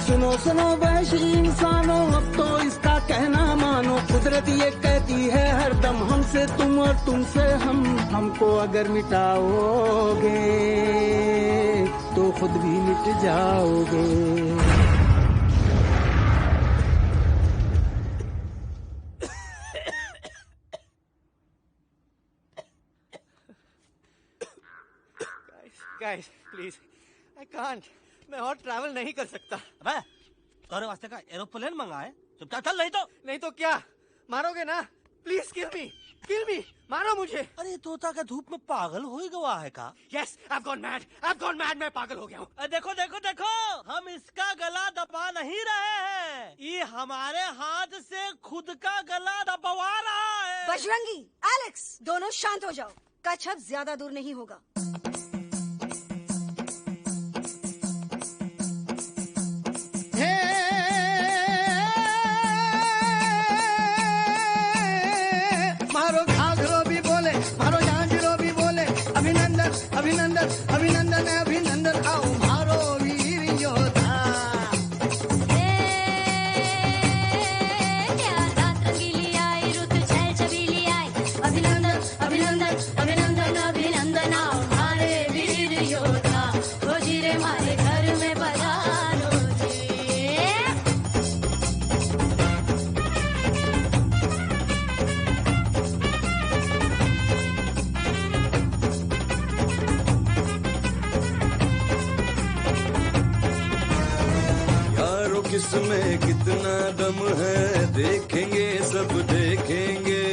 सुनो सुनो वैशी इंसानों, अब तो इसका कहना मानो। कुदरत ये कहती है हरदम, हमसे तुम और तुमसे हम, हमको अगर मिटाओगे तो खुद भी मिट जाओगे। Guys, please, I can't. मैं और ट्रैवल नहीं कर सकता। अबे, तुम्हारे वास्ते का एरोप्लेन मंगाए, चुपचाप चल, नहीं तो क्या मारोगे ना? प्लीज किल मी, मारो मुझे। अरे तोता का धूप में पागल हो ही गवा है का? Yes, I've gone mad, मैं पागल हो गया हूँ। देखो देखो देखो, हम इसका गला दबा नहीं रहे हैं, ये हमारे हाथ से खुद का गला दबवा रहा है। बजरंगी, एलेक्स, दोनों शांत हो जाओ, कच्छप ज्यादा दूर नहीं होगा। मारो घाघरो भी बोले, मारो झांझरो भी बोले, अभिनंदन अभिनंदन अभिनंदन अभिनंदन, आओ मारो वीर योद्धा। रात रंगीली आई, रुत छल छबीली आई, अभिनंदन अभिनंदन अभिनंदन अभिनंदन, आओ मारे वीर योद्धा, हो जी रे मारे घर में पधारो जी। किसमें कितना दम है देखेंगे, सब देखेंगे,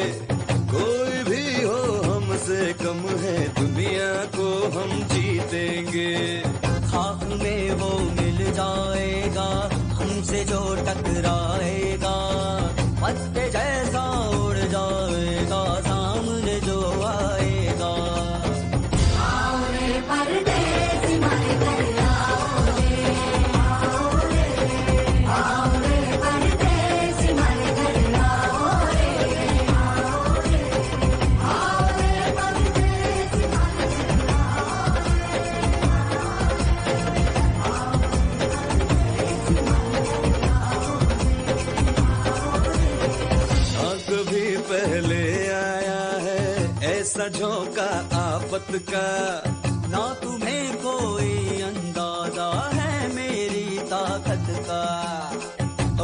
कोई भी हो हमसे कम है, दुनिया को हम जीतेंगे। खाक में वो मिल जाएगा, हमसे जो टकराएगा, पत्ते जैसा उड़ जाएगा, सामने जो आएगा। आओ रे परदेसी मारे घर पहले आया है ऐसा झोंका आफत का, ना तुम्हें कोई अंदाजा है मेरी ताकत का।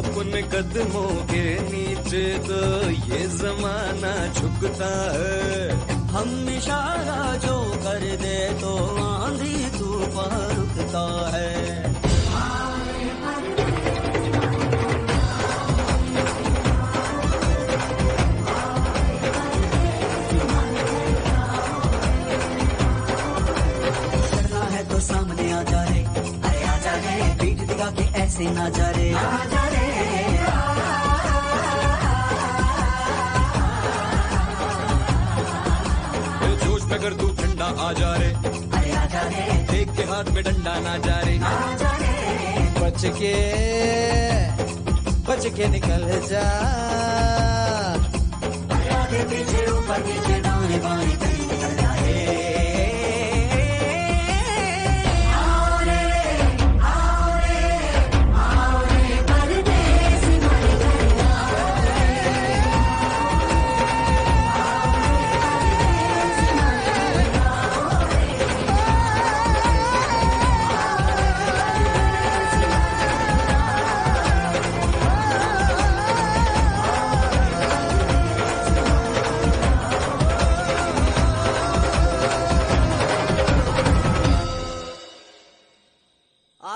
अपने कदमों के नीचे तो ये जमाना झुकता है, हम इशारा जो कर दे तो आंधी तूफान रुकता है। करना है तो सामने आ जा रे, अरे आ जा रे, पीठ दिखा के ऐसे ना जा रे, आ जा रे। अगर तू ठंडा आ जा रे, अरे आ जा रे, देख के हाथ में डंडा ना जा रे, आ जा रे। बच के निकल जा, आगे पीछे ऊपर नीचे दाएं बाएं कहीं निकल जाए। आओ रे, आओ रे, आओ रे परदेसी मारे घर आओ रे,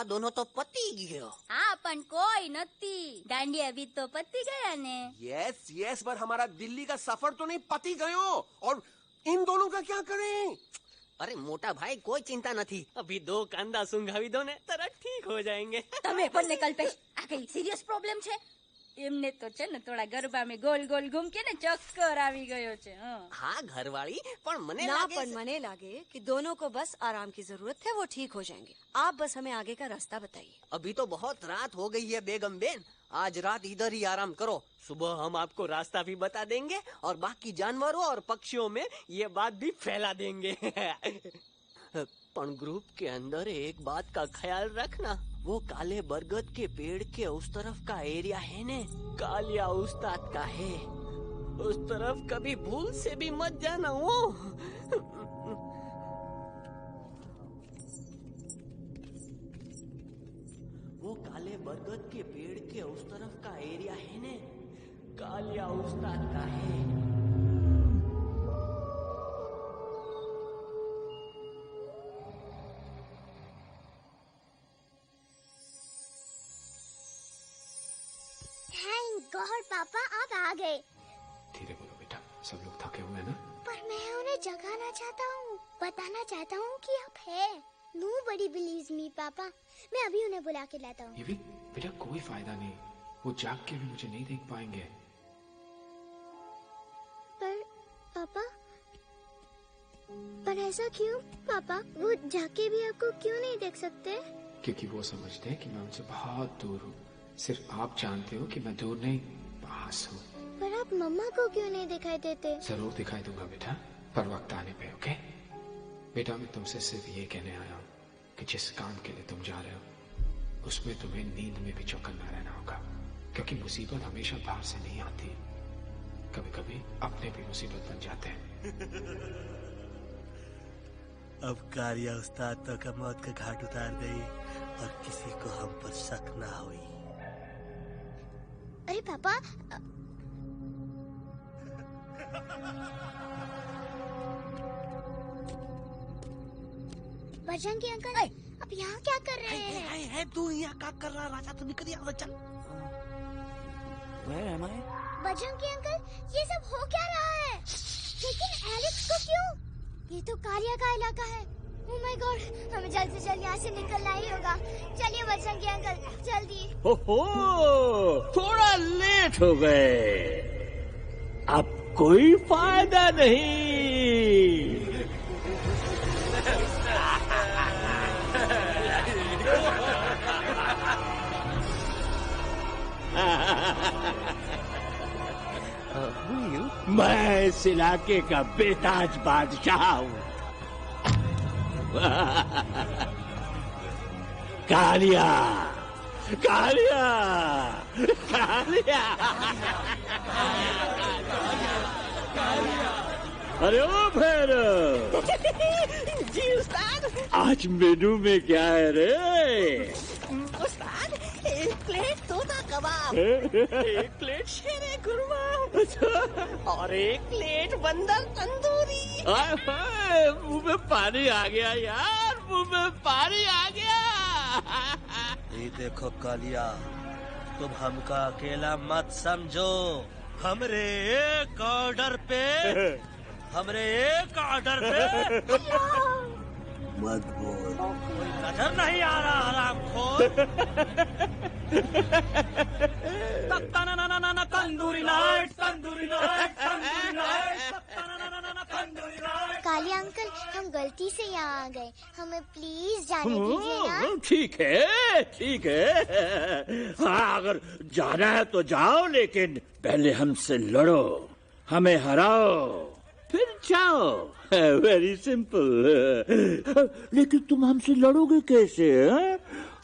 दोनों तो पति गयो। हाँ पण कोई नती, दांडिया भी तो पति गया ने। यस यस, पर हमारा दिल्ली का सफर तो नहीं पति गयो, और इन दोनों का क्या करें? अरे मोटा भाई कोई चिंता नहीं, अभी 2 कांदा सुंघावी दो ने तरह ठीक हो जाएंगे। तमे पण ने कल्पेश आ कई सीरियस प्रॉब्लम छे? एमने तो छे ने थोड़ा गरबा में गोल गोल घूम के ने चक्कर आवी गयो छे। हाँ घरवाली, पर मने ना लागे पर मने लागे कि दोनों को बस आराम की जरूरत है, वो ठीक हो जाएंगे। आप बस हमें आगे का रास्ता बताइए। अभी तो बहुत रात हो गई है बेगम बेन, आज रात इधर ही आराम करो, सुबह हम आपको रास्ता भी बता देंगे और बाकी जानवरों और पक्षियों में ये बात भी फैला देंगे। पण ग्रुप के अंदर एक बात का ख्याल रखना, वो काले बरगद के पेड़ के उस तरफ का एरिया है ने, कालिया उस्ताद का है, उस तरफ कभी भूल से भी मत जाना। वो काले बरगद के पेड़ के उस तरफ का एरिया है ने, कालिया उस्ताद का है। थैंक गॉड पापा आप आ गए। धीरे बोलो बेटा, सब लोग थके हुए हैं ना? पर मैं उन्हें जगाना चाहता हूँ, बताना चाहता हूँ कि आप है। Nobody believes me पापा, मैं अभी उन्हें बुला के लाता हूँ। ये भी बेटा कोई फायदा नहीं, वो जाग के भी मुझे नहीं देख पाएंगे। पर ऐसा क्यों पापा? वो जाग के भी आपको क्यों नहीं देख सकते? क्योंकि वो समझते हैं कि मैं उनसे बहुत दूर हूँ। सिर्फ आप जानते हो कि मैं दूर नहीं, पास हूँ। पर आप मम्मा को क्यों नहीं दिखाई देते? जरूर दिखाई दूंगा बेटा, पर वक्त आने पे। ओके बेटा, मैं तुमसे सिर्फ ये कहने आया हूँ कि जिस काम के लिए तुम जा रहे हो उसमें तुम्हें नींद में भी चौकन्ना रहना होगा, क्योंकि मुसीबत हमेशा बाहर से नहीं आती, कभी कभी अपने भी मुसीबत बन जाते हैं। अब कारिया उस्ताद तो का मौत का घाट उतार गई और किसी को हम पर शक ना हुई। अरे पापा, बजरंगी अंकल अब यहाँ क्या कर रहे हैं? तू यहाँ क्या कर रहा? राजा तो निकल यहाँ, चल। Where am I? Bajrangi uncle, ये सब हो क्या रहा है? लेकिन एलेक्स को क्यों? ये तो कारिया का इलाका है। ओह माय गॉड, हमें जल्द से जल्द यहाँ से निकलना ही होगा। चलिए बजरंगी अंकल, जल्दी। ओहो, थोड़ा लेट हो गए, अब कोई फायदा नहीं। मैं इस इलाके का बेताज बादशाह हूँ। कालिया, कालिया, कालिया। अरे ओ भैरव। जी उस्ताद। आज मेनू में क्या है रे? उस्ताद, 1 प्लेट तोता कबाब, 1 प्लेट शेरे कुरमा और 1 प्लेट बंदर तंदूरी। मुंह में पानी आ गया यार, मुंह में पानी आ गया। ये देखो कालिया, तुम हमका अकेला मत समझो। हमरे एक ऑर्डर पे मत बोल। कोई नजर नहीं आ रहा हरामखोर। Tandoori night, tandoori night, tandoori night, tandoori night. Kaliya uncle, हम गलती से यहाँ आ गए, हमें प्लीज जाने दीजिए ना। ठीक है, ठीक है। हाँ, अगर जाना है तो जाओ, लेकिन पहले हमसे लड़ो, हमें हराओ, फिर जाओ। Very simple. लेकिन तुम हमसे लड़ोगे कैसे?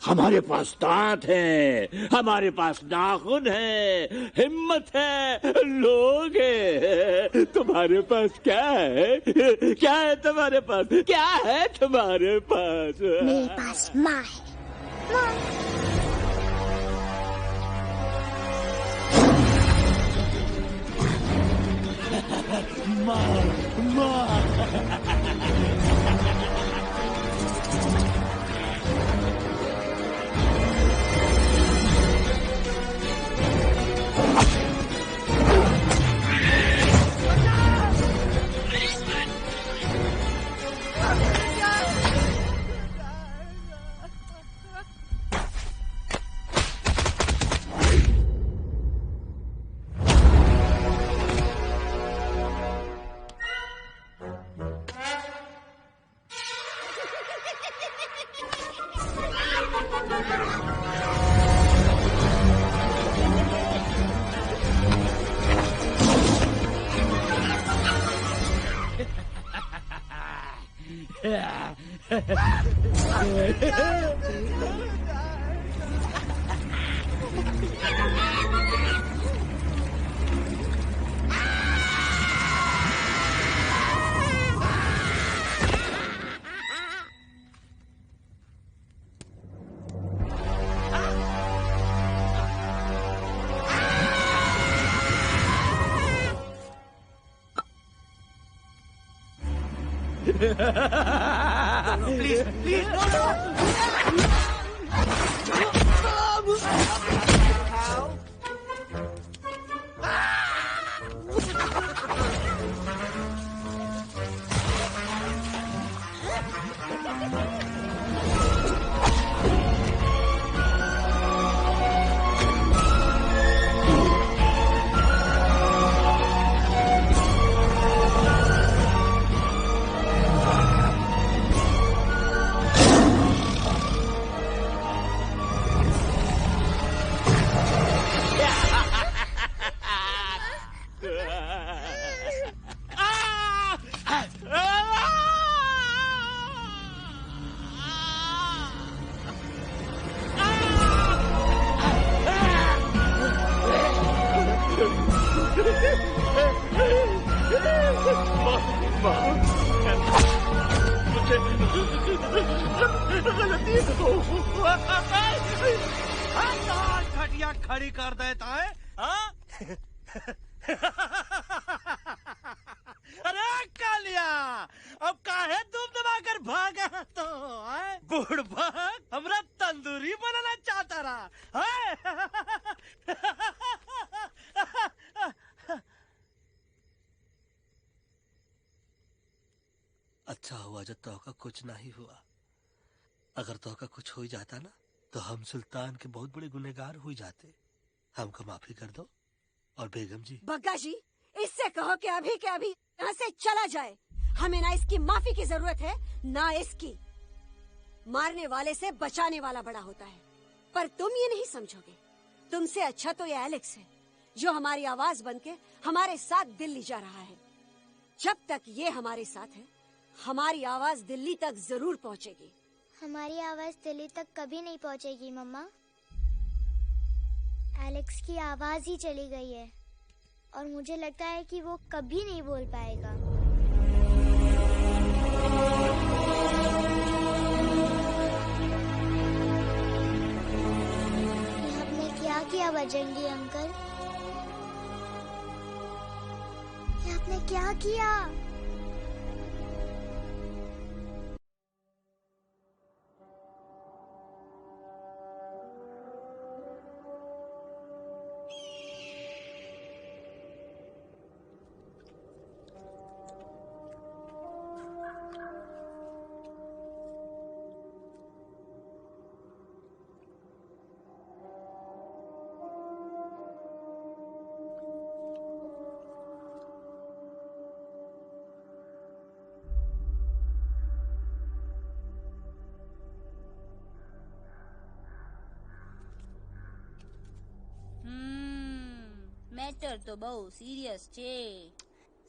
हमारे पास दांत है, हमारे पास नाखून है, हिम्मत है, लोग है। तुम्हारे पास क्या है? क्या है तुम्हारे पास? क्या है तुम्हारे पास? मेरे पास माँ है, माँ। माँ। Please, please, no. खटिया खड़ी कर देता है। अरे कालिया, अब काहे तुम दबाकर भागा तो? बुढ़बा हमरा तंदूरी बनाना चाहता रहा। अच्छा हुआ जब तोहका कुछ नहीं हुआ। अगर तोहका कुछ हो जाता ना, तो हम सुल्तान के बहुत बड़े गुनहगार हो जाते। हमको माफी कर दो। और बेगम जी, बग्गा जी, इससे कहो कि अभी के अभी यहाँ से चला जाए। हमें ना इसकी माफी की जरूरत है, ना इसकी। मारने वाले से बचाने वाला बड़ा होता है, पर तुम ये नहीं समझोगे। तुमसे अच्छा तो ये एलेक्स है, जो हमारी आवाज बनके हमारे साथ दिल्ली जा रहा है। जब तक ये हमारे साथ है, हमारी आवाज दिल्ली तक जरूर पहुँचेगी। हमारी आवाज दिल्ली तक कभी नहीं पहुंचेगी मम्मा। एलेक्स की आवाज ही चली गई है और मुझे लगता है कि वो कभी नहीं बोल पाएगा। क्या बजरंगी अंकल, ये आपने क्या किया? મેટર તો બહુ સિરિયસ છે.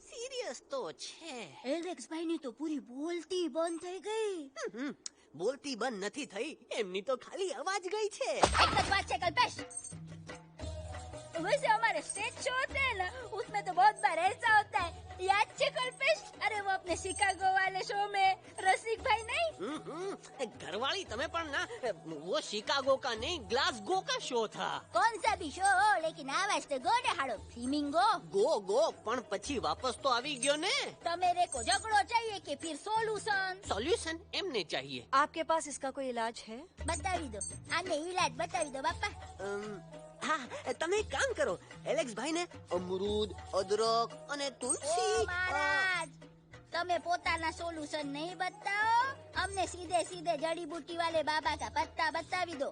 સિરિયસ તો છે. એલેક્સ ભાઈ ની તો પૂરી બોલતી બંધ થઈ ગઈ. બોલતી બંધ નથી થઈ, એમની તો ખાલી અવાજ ગઈ છે. एक बात है कल्पेश, वैसे हमारे स्टेज शो होते हैं ना, उसमें तो बहुत बार ऐसा होता है, याद है कल्पेश? अरे वो अपने शिकागो वाले शो में रसिक भाई नहीं, घरवाली तुम्हें पण ना, वो शिकागो का नहीं ग्लासगो का शो था. कौन सा भी शो हो, लेकिन आवाज तो गो ने हाड़ो फ्लेमिंगो. गो पण પછી વાપસ તો આવી ગયો ને. तमेरे को झगड़ो चाहिए कि फिर सॉल्यूशन एमने चाहिए. आपके पास इसका कोई इलाज है? बतावी दो, आने इलाज बतावी दो बापा. हाँ, તમે એક કામ કરો, એલેક્સ ભાઈ ને અમરૂદ, અદરક અને તુલસી. महाराज, તમે પોતાના સોલ્યુશન नहीं बताओ, हमने सीधे सीधे जड़ी बूटी वाले बाबा का पत्ता बतावी दो.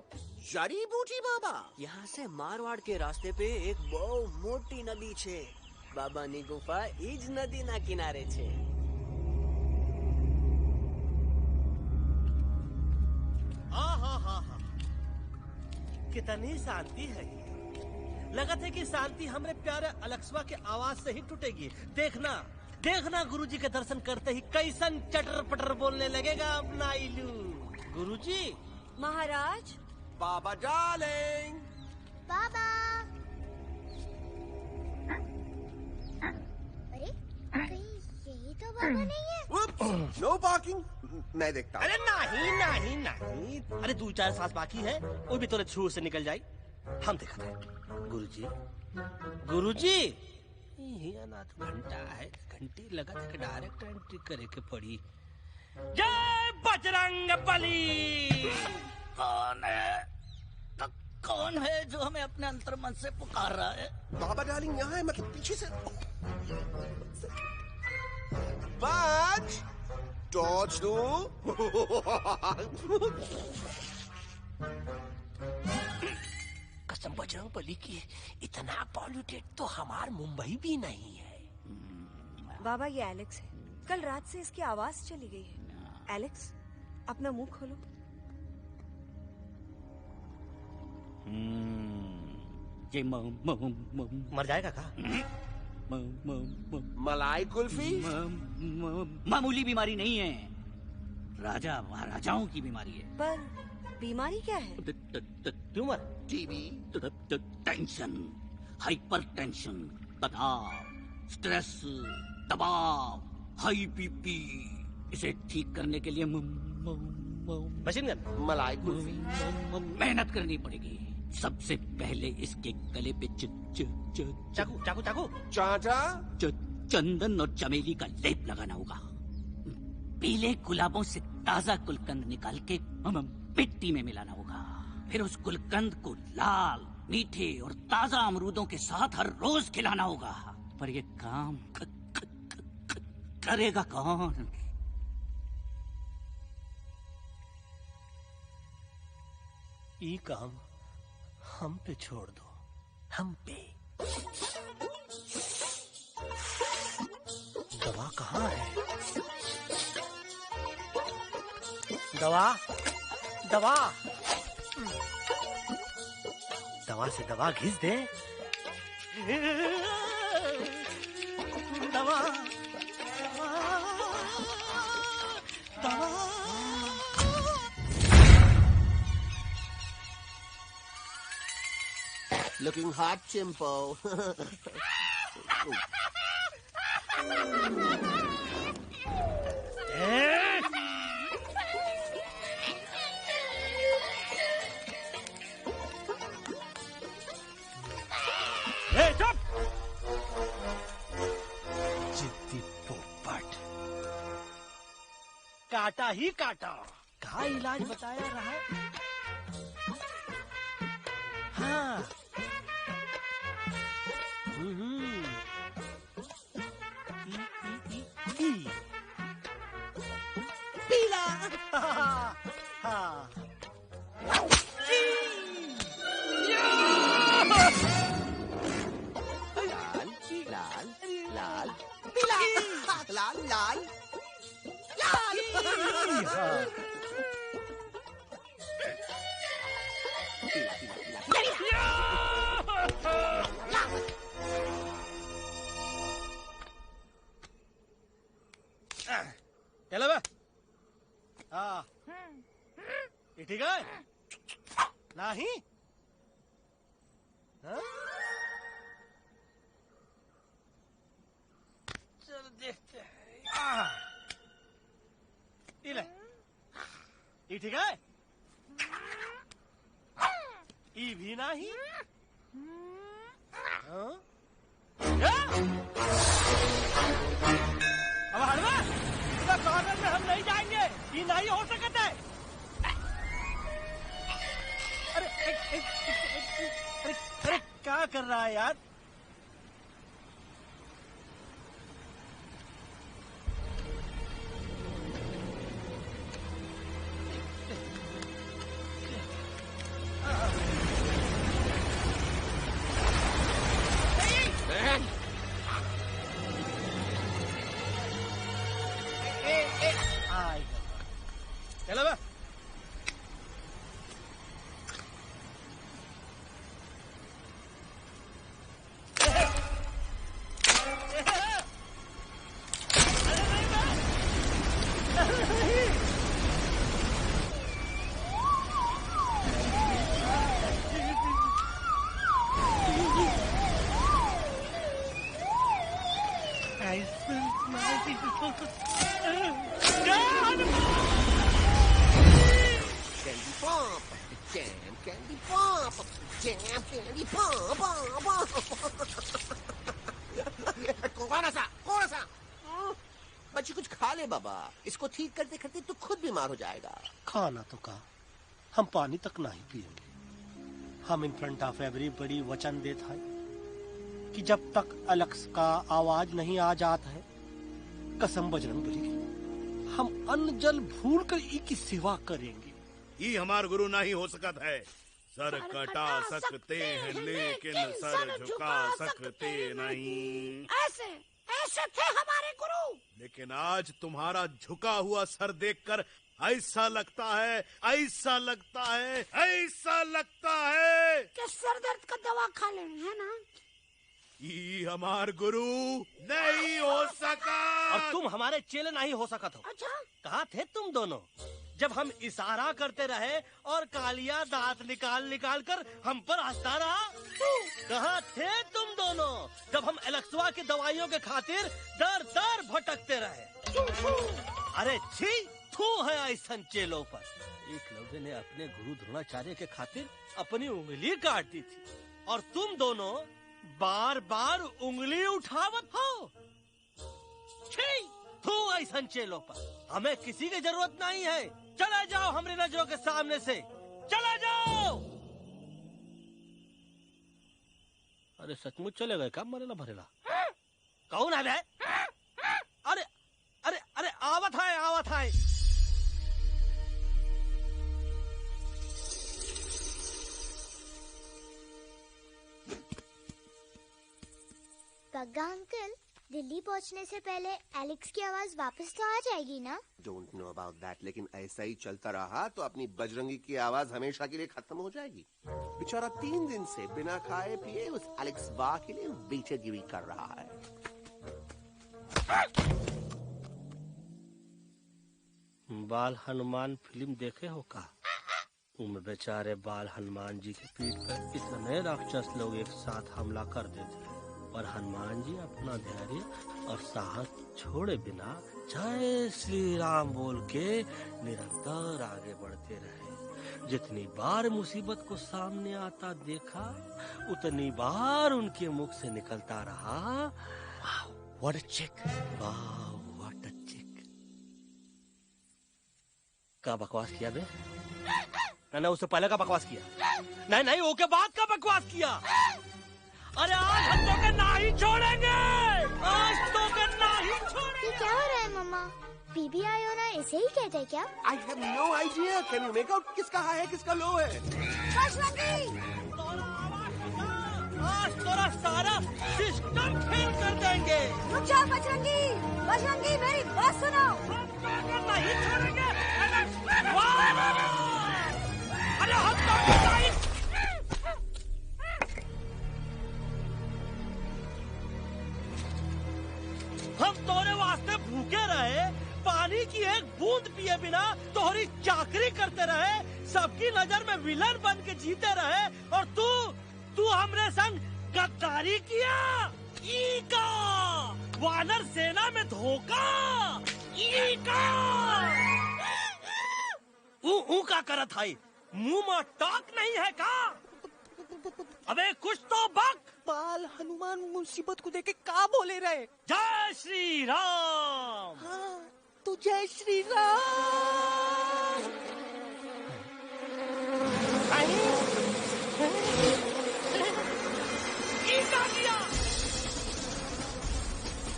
जड़ी बूटी बाबा? यहाँ से मारवाड़ के रास्ते पे एक बहु मोटी नदी छे. बाबानी गुफा इज नदी ना किनारे छे. कितनी शांति है. लगा था कि शांति हमरे प्यारे अलक्सवा के आवाज से ही टूटेगी. देखना देखना गुरुजी के दर्शन करते ही कैसन चटर पटर बोलने लगेगा अपना इलू. गुरुजी. महाराज. बाबा डार्लिंग. बाबा. अरे कहीं यही तो बाबा नहीं है? No parking. मैं देखता हूँ. अरे नहीं नहीं नहीं, अरे 2-4 सांस बाकी है, वो भी तोरे छू से निकल जाए. हम देखते हैं. गुरुजी गुरुजी, ये अनाथ घंटा है, घंटी लगा के डायरेक्ट एंट्री करे के पड़ी. जय बजरंग बली. कौन है? तो कौन है जो हमें अपने अंतर्मन से पुकार रहा है? बाबा डार्लिंग यहाँ है, मतलब पीछे से. बच टॉर्च दो. कसम बजरंग बली की, इतना पॉल्यूटेड तो हमार मुंबई भी नहीं है. बाबा ये एलेक्स है, कल रात से इसकी आवाज चली गई है. एलेक्स अपना मुंह खोलो. ये मर जाएगा का? मलाई कुल्फी? मामूली बीमारी नहीं है, राजा महाराजाओं की बीमारी है. पर बीमारी क्या है? Tumour, TB, tension, hyper tension, तनाव, स्ट्रेस, दबाव, हाई बीपी. इसे ठीक करने के लिए मशीन गन, मलाई कुल्फी, मेहनत करनी पड़ेगी. सबसे पहले इसके गले पे चाकू चाकू चाकू चाटा, चंदन और चमेली का लेप लगाना होगा. पीले गुलाबों से ताजा गुलकंद निकाल के मिट्टी में मिलाना होगा. फिर उस गुलकंद को लाल, मीठे और ताजा अमरूदों के साथ हर रोज खिलाना होगा. पर ये काम करेगा कौन? ये काम हम पे छोड़ दो, हम पे. दवा कहाँ है? दवा दवा दवा से दवा घिस दे. दवा दवा. Looking hot, Chimpo. काटा ही काटा। कहाँ इलाज बताया रहा? हाँ। पीला। हाँ। लाल लाल पीला लाल लाल लाल चलो बे। हाँ ये ठीक है नहीं? हाँ? चलो देखते हैं। ये ले। ये ठीक है? ये भी नहीं? हाँ? अब हटवा। इधर कॉर्नर में हम नहीं जाएंगे। ये नहीं हो सकता है। अरे क्या कर रहा है यार? चलो बे। Candy pop, jam candy pop, कौन सा? बच्ची कुछ खा ले बाबा, इसको ठीक करते करते तो खुद बीमार हो जाएगा। खाना तो कहा, हम पानी तक नहीं पिएंगे। हम इन फ्रंट ऑफ एवरीबॉडी वचन देता है कि जब तक एलेक्स का आवाज नहीं आ जाता है, कसम बजरंगबली की, हम अन्न जल भूल कर की सेवा करेंगे। ये हमार गुरु नहीं हो सकता है। सर कटा सकते हैं लेकिन सर झुका सकते नहीं। ऐसे थे हमारे गुरु। लेकिन आज तुम्हारा झुका हुआ सर देखकर ऐसा लगता है कि सर दर्द का दवा खा ले, है ना? ये हमार गुरु नहीं हो सका। और तुम हमारे चेले नहीं हो सका तो। अच्छा? कहाँ थे तुम दोनों जब हम इशारा करते रहे और कालिया दांत निकाल कर हम पर हंसता रहा? कहाँ थे तुम दोनों जब हम एलेक्सवा की दवाइयों के खातिर दर दर भटकते रहे? अरे छी, थू है ऐसन चेलों पर। एक लौटे ने अपने गुरु द्रोणाचार्य के खातिर अपनी उंगली काट दी थी और तुम दोनों बार बार उंगली उठावत हो। छी, थू ऐसन चेलों पर। हमें किसी की जरूरत नहीं है। चले जाओ हमारी नजरों के सामने से, चले जाओ। अरे सचमुच चले गए क्या? मरेला भरेला कौन है? अरे अरे अरे आवत है। गग्गा अंकल, दिल्ली पहुंचने से पहले एलेक्स की आवाज वापस तो आ जाएगी ना? डोंट नो अबाउट दैट, लेकिन ऐसा ही चलता रहा तो अपनी बजरंगी की आवाज हमेशा के लिए खत्म हो जाएगी। बेचारा 3 दिन से बिना खाए पिए उस एलेक्स वाह के लिए बेचैनी कर रहा है। बाल हनुमान फिल्म देखे हो का? उनमें बेचारे बाल हनुमान जी के पीठ पर इतने राक्षस लोग एक साथ हमला कर देते हैं और हनुमान जी अपना धैर्य और साहस छोड़े बिना जय श्री राम बोल के निरंतर आगे बढ़ते रहे। जितनी बार मुसीबत को सामने आता देखा, उतनी बार उनके मुख से निकलता रहा, व्हाट अ चिक, वाह व्हाट अ चिक। का बकवास किया बे? मैंने उससे पहले का बकवास किया? नहीं नहीं, ओके बाद का बकवास किया। अरे आज हम तो के ना ही छोड़ेंगे, आज तो के ना ही छोड़ेंगे। ये क्या हो रहा है मम्मा? बीबी आई हो ना, ऐसे ही कहते हैं क्या? I have no idea. Can you make out किसका हाई है किसका लो है? आज तेरा सारा सिस्टम फेल कर देंगे। रुक जाओ बजरंगी, बजरंगी मेरी बात सुनो। नहीं छोड़ेंगे। अरे हम तो नहीं। हम तोरे वास्ते भूखे रहे, पानी की एक बूंद पिए बिना तोहरी चाकरी करते रहे, सबकी नजर में विलन बन के जीते रहे, और तू हमरे संग गद्दारी किया। ई का वानर सेना में धोखा, ई का ऊ का करत है, मुंह में टाक नहीं है का? अबे कुछ तो बक। बाल हनुमान मुसीबत को देखे का बोले रहे? जय श्री राम। हाँ, तो जय श्री राम।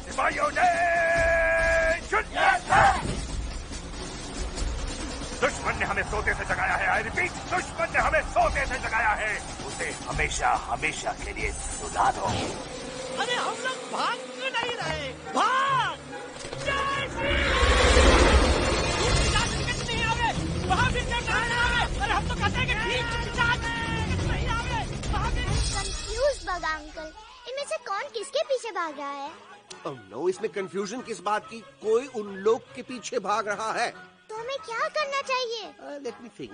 सिपाहियों ने दुश्मन ने हमें सोते से जगाया है। आई रिपीट, दुश्मन ने हमें सोते से जगाया है। उसे हमेशा हमेशा के लिए सुला दो। अरे हम लोग भाग क्यों नहीं रहे? भाग! जय श्री नहीं आवे, वहाँ भी नहीं आवे। अरे हम तो कहते हैं कि ठीक नहीं आवे, वहाँ भी। कंफ्यूज बगा अंकल, इनमें से कौन किसके पीछे भाग रहा है? Oh no, इसमें कंफ्यूजन किस बात की? कोई उन लोग के पीछे भाग रहा है। तो हमें क्या करना चाहिए? Let me think.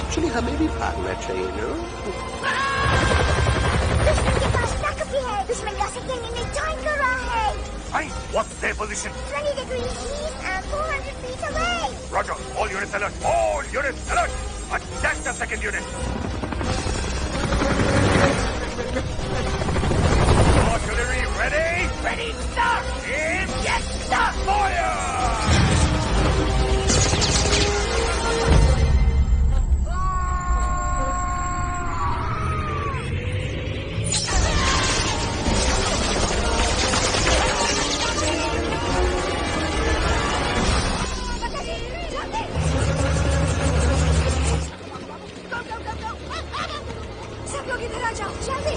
Actually, हमें भी भागना चाहिए, no? दुश्मन के पास ताकत भी है। दुश्मन का सेकेंड इन्हें ज्वाइन कर रहा है। Fine. What's their position? 20 degrees east and 400 feet away. Roger. All units alert. All units alert. Attack the second unit. Artillery ready? Ready, start! Yes, start! Fire! सब लोग इधर आ जाओ, जल्दी।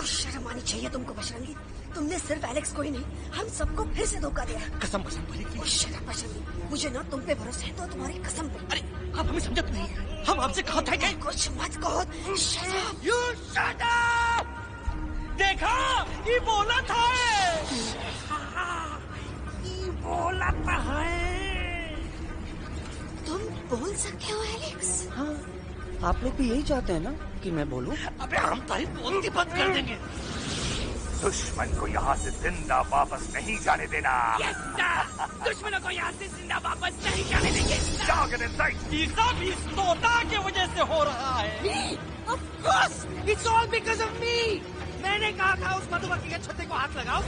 शर्म आनी चाहिए तुमको बजरंगी। तुमने सिर्फ एलेक्स को ही नहीं, हम सबको फिर से धोखा दिया। कसम कसम भली की। शर्म बजरंगी, मुझे ना तुम पे भरोसा है तो तुम्हारी कसम पे। अरे आप हमें समझत नहीं है। हम आपसे कहा था कि कुछ मत कहो। You shut up! देखा, ये बोला था। ये बोला था है। तुम बोल सकते हो एलेक्स? हाँ, आप लोग भी यही चाहते हैं ना कि मैं बोलूं? अबे हम तारी बोलती बंद कर देंगे। दुश्मन को यहाँ से जिंदा वापस नहीं जाने देना। Yes, sir! दुश्मनों को यहाँ से जिंदा वापस नहीं जाने देंगे। Target in sight. ये सब इस तोता की वजह से हो रहा है। Me? Of course! It's all because of me! मैंने कहा था उस मधुमक्खी के छत्ते को हाथ लगाओ।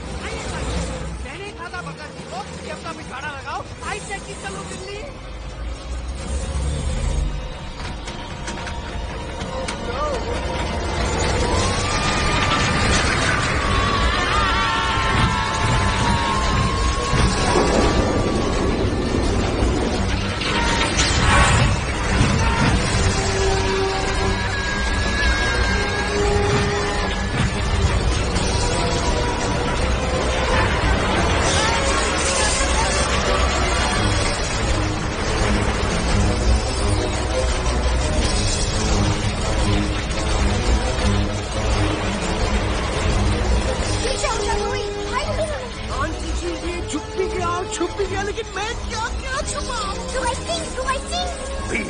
मैंने कहा था भगत जी को कि अपना पिछाड़ा लगाओ। आई से कि चलो दिल्ली। क्या क्या छुपा? Do I sing? Do I sing? Be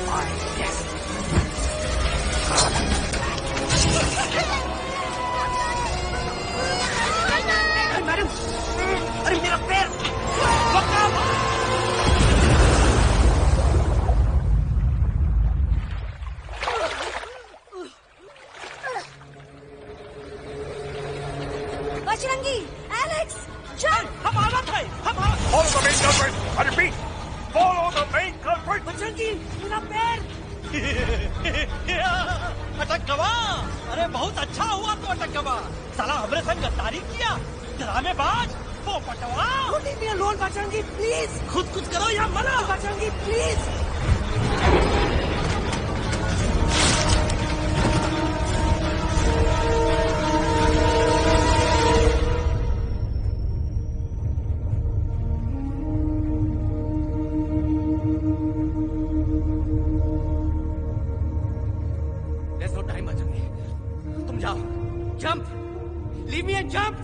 my guest. Madam, अरे मेरा पैर! Bajrangi, Alex, jump! हम आवाज है, हम Follow the main culprit. I repeat, follow the main culprit. Bajrangi, मेरा पैर! अटक गवा! अरे बहुत अच्छा हुआ तो अटक गवा! साला हमरे संग गद्दारी किया, ड्रामेबाज, पोपटवा! Leave me alone, Bajrangi, please! खुद कुछ करो या मरो, Bajrangi, please! There's no time, Bajrangi. तुम जाओ. Jump. Leave me and jump.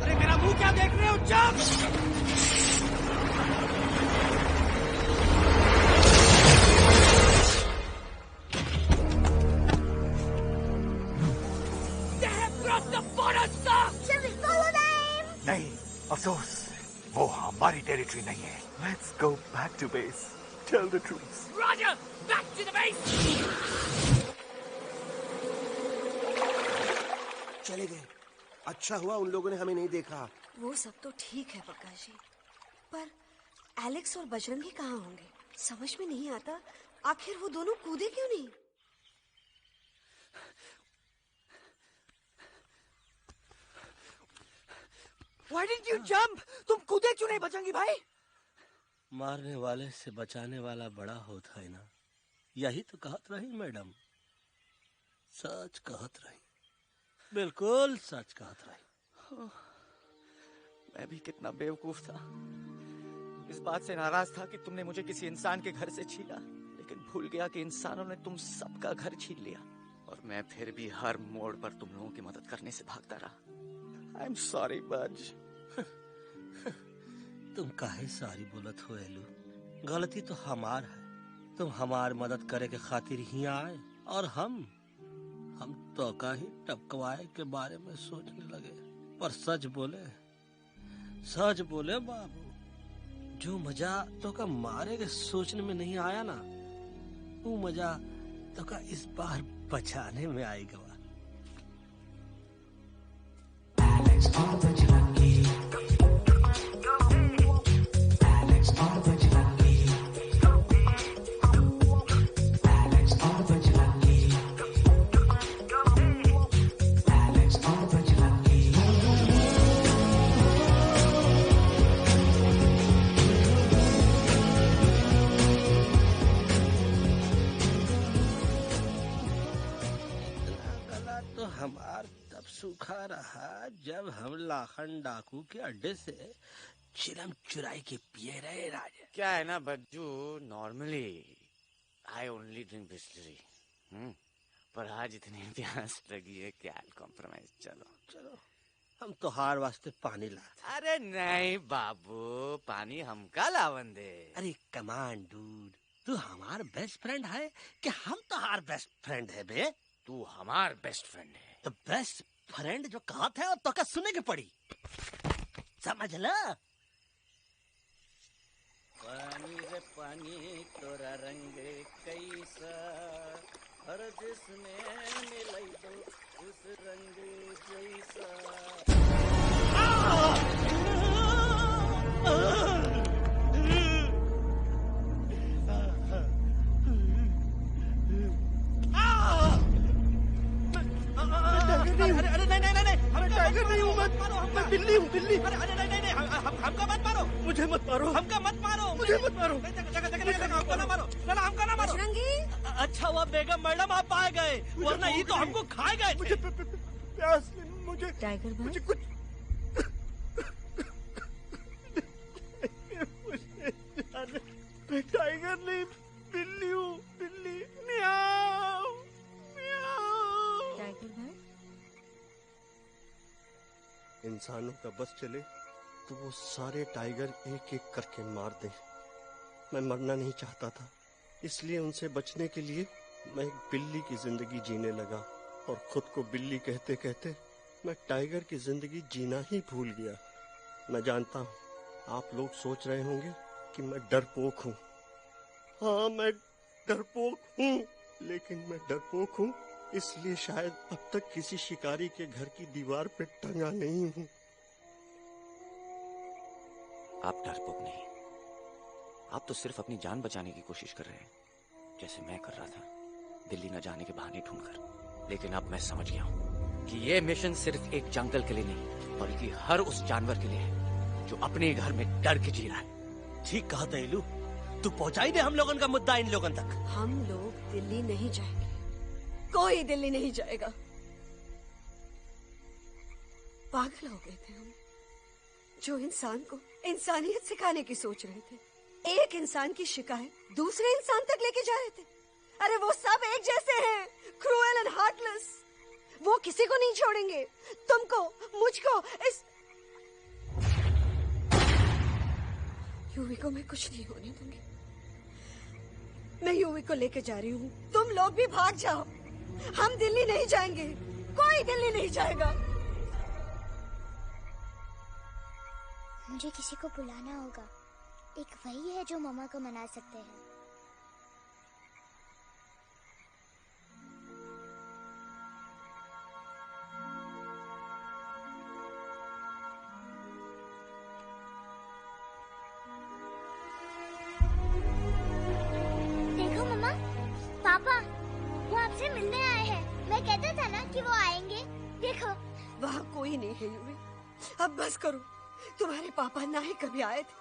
अरे मेरा मुंह क्या देख रहे हो? Jump. They have crossed the border, sir. Shall we follow them? नहीं, अफसोस, वो हमारी टेरिटरी नहीं है. Let's go back to base. Tell the truth. Roger. Back to the base. चले गए. अच्छा हुआ उन लोगों ने हमें नहीं देखा. वो सब तो ठीक है प्रकाश जी, पर एलेक्स और बजरंगी कहाँ होंगे? समझ में नहीं आता, आखिर वो दोनों कूदे क्यों नहीं? Why didn't you jump? तुम कूदे क्यों नहीं बजरंगी भाई? मारने वाले से बचाने वाला बड़ा होता है ना, यही तो कहत रही मैडम. सच कहत रही, बिल्कुल सच कहत रही. मैं भी कितना बेवकूफ था. इस बात से नाराज था कि तुमने मुझे किसी इंसान के घर से छीना, लेकिन भूल गया कि इंसानों ने तुम सबका घर छीन लिया, और मैं फिर भी हर मोड़ पर तुम लोगों की मदद करने से भागता रहा. I'm sorry, बज. तुम काहे सारी बोलत हो एलू? गलती तो हमार है. तुम हमार मदद करे के खातिर ही आए, और हम तो का ही टपकवाए के बारे में सोचने लगे. पर सच बोले बाबू, जो मजा तो का मारे के सोचने में नहीं आया ना, वो मजा तो का इस बार बचाने में आएगा. सूखा रहा जब हम लाखन डाकू के अड्डे से चिलम चुराई के पिए रहे. राजा क्या है ना Bajju, normally I only drink Bisleri, पर आज इतनी प्यास लगी है कि आई कॉम्प्रोमाइज. चलो हम तो हार वास्ते पानी ला. अरे नहीं बाबू, पानी हमका लावन दे. अरे कमान डूड, तू हमार बेस्ट फ्रेंड है कि हम तो हार बेस्ट फ्रेंड है बे? तू हमार बेस्ट फ्रेंड है. तो बेस्ट फ्रेंड जो कहा था तो क्या सुने के पड़ी, समझ ला. पानी रे पानी तोरा रंग कैसा, हर जिसने मिलाई दो उस रंग जैसा. अरे नहीं, हमें टाइगर नहीं हूँ मैं बिल्ली हूँ, बिल्ली. अरे नहीं, हमका मत मारो. मुझे मत मारो. हमका मत मारो. मुझे मत मारो. हमका ना मारो. हमका ना मारो. अच्छा हुआ बेगम मैडम आप आ गए, वरना ये तो हमको खाए गए. मुझे प्यास, मुझे टाइगर भाई, मुझे कुछ मैं टाइगर नहीं, बिल्ली हूँ, बिल्ली. म्याऊ म्याऊ. टाइगर भाई, इंसानों का बस चले तो तो वो सारे टाइगर एक एक करके मार दें। मैं मरना नहीं चाहता था, इसलिए उनसे बचने के लिए मैं एक बिल्ली की जिंदगी जीने लगा और खुद को बिल्ली कहते कहते मैं टाइगर की जिंदगी जीना ही भूल गया। मैं जानता हूँ आप लोग सोच रहे होंगे कि मैं डरपोक हूँ। हाँ, मैं डरपोक हूँ, लेकिन मैं डरपोक हूँ इसलिए शायद अब तक किसी शिकारी के घर की दीवार पे टंगा नहीं हूँ। आप डरपोक नहीं, आप तो सिर्फ अपनी जान बचाने की कोशिश कर रहे हैं, जैसे मैं कर रहा था दिल्ली न जाने के बहाने ढूंढकर। लेकिन अब मैं समझ गया हूँ कि ये मिशन सिर्फ एक जंगल के लिए नहीं, बल्कि हर उस जानवर के लिए है जो अपने घर में डर के जी रहा है। ठीक कहा दयालु, तू पहुंचाई दे हम लोगन का मुद्दा इन लोगन तक। हम लोग दिल्ली नहीं जाएंगे, कोई दिल्ली नहीं जाएगा। पागल हो गए थे हम, जो इंसान को इंसानियत सिखाने की सोच रहे थे। एक इंसान की शिकायत दूसरे इंसान तक लेके जा रहे थे। अरे वो सब एक जैसे हैं, क्रूएल एंड हार्टलेस। वो किसी को नहीं छोड़ेंगे, तुमको, मुझको, इस यूवी को मैं कुछ नहीं होने दूंगी। मैं यूवी को लेके जा रही हूँ, तुम लोग भी भाग जाओ। हम दिल्ली नहीं जाएंगे, कोई दिल्ली नहीं जाएगा। मुझे किसी को बुलाना होगा, एक वही है जो मम्मा को मना सकते हैं। देखो मम्मा, पापा वो आपसे मिलने आए हैं। मैं कहता था ना कि वो आएंगे। देखो वहाँ कोई नहीं है यूवी, अब बस करो। तुम्हारे पापा ना ही कभी आए थे,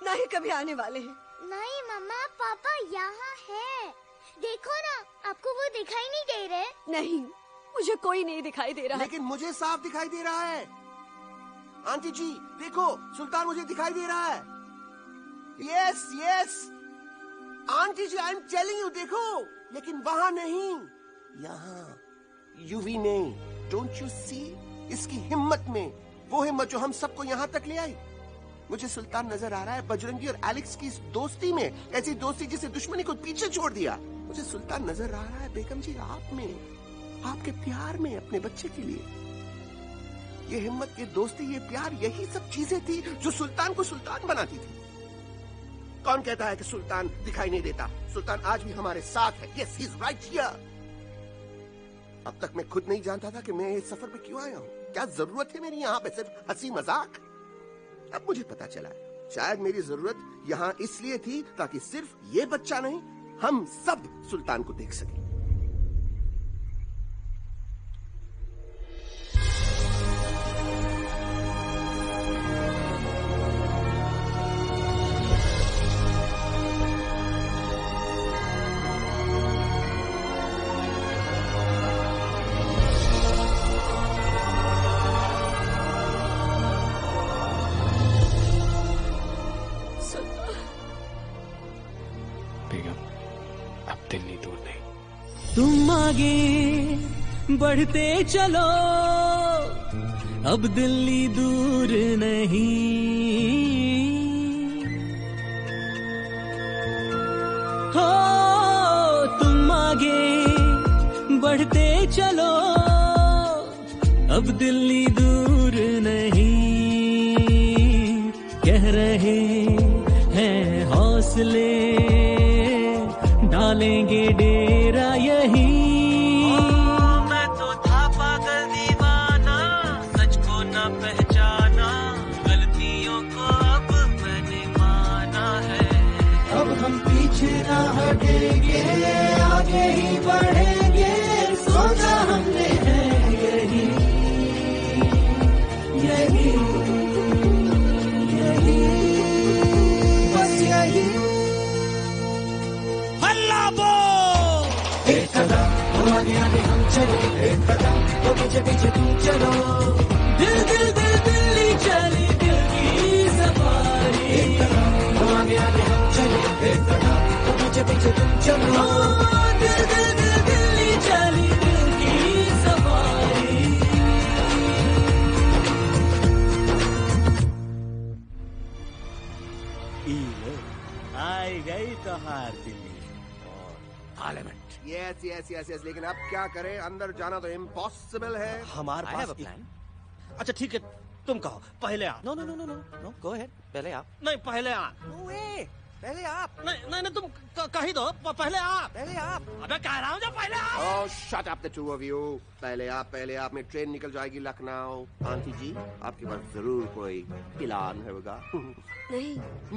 ना ही कभी आने वाले हैं। नहीं मम्मा, पापा यहाँ है। देखो ना, आपको वो दिखाई नहीं दे रहे? नहीं, मुझे कोई नहीं दिखाई दे रहा। लेकिन मुझे साफ दिखाई दे रहा है। आंटी जी देखो, सुल्तान मुझे दिखाई दे रहा है। यस यस आंटी जी, आई एम टेलिंग यू, देखो। लेकिन वहाँ नहीं, यहाँ यूवी ने। डोंट यू सी इसकी हिम्मत में, वो हिम्मत जो हम सबको यहाँ तक ले आई। मुझे सुल्तान नजर आ रहा है बजरंगी और एलेक्स की इस दोस्ती में, ऐसी दोस्ती जिसे दुश्मनी को पीछे छोड़ दिया। मुझे सुल्तान नजर आ रहा है बेगम जी आप में, आपके प्यार में, अपने बच्चे के लिए। ये हिम्मत, ये दोस्ती, ये प्यार, यही सब चीजें थी जो सुल्तान को सुल्तान बनाती थी। कौन कहता है कि सुल्तान दिखाई नहीं देता? सुल्तान आज भी हमारे साथ है। Yes, he is right here. अब तक मैं खुद नहीं जानता था कि मैं इस सफर पे क्यों आया हूँ। क्या जरूरत है मेरी यहाँ पे सिर्फ हंसी मजाक? अब मुझे पता चला है, शायद मेरी जरूरत यहाँ इसलिए थी ताकि सिर्फ ये बच्चा नहीं, हम सब सुल्तान को देख सकें। तुम आगे बढ़ते चलो, अब दिल्ली दूर नहीं। हो तुम आगे बढ़ते चलो, अब दिल्ली दूर नहीं। कह रहे हैं हौसले, डालेंगे डेरा यही। मैं तो था पागल दीवाना, सच को न पहचाना, गलतियों को अब मैंने माना है। अब हम पीछे ना हटेंगे, आगे ही बढ़ेंगे, सोचा हमने है यही यही यही, बस यही। एक कदम वो आगे आगे हम चले, एक कदम वो पीछे पीछे तुम चलो। दिल दिल दिल दिल्ली चली, दिल की सफारी। एक कदम वो आगे आगे हम चले, एक कदम वो पीछे पीछे तुम चलो। दिल दिल दिल दिल्ली चली, दिल की सफारी। आई गई तो हार Delhi parliament. Yes yes yes yes, लेकिन अब क्या करें, अंदर जाना तो इम्पॉसिबल है। हमारे I have pass a plan. अच्छा ठीक है, तुम कहो पहले आप। No no no no no no, go ahead, पहले आप। नहीं पहले आप। नो वे, पहले आप। नहीं नहीं नहीं, तुम कही दो, पहले आप। पहले आप। अबे कह रहा हूँ जब पहले आप। Oh, shut up the two of you. पहले आप में ट्रेन निकल जाएगी लखनऊ। आंटी जी, आपके पास जरूर कोई प्लान होगा। नहीं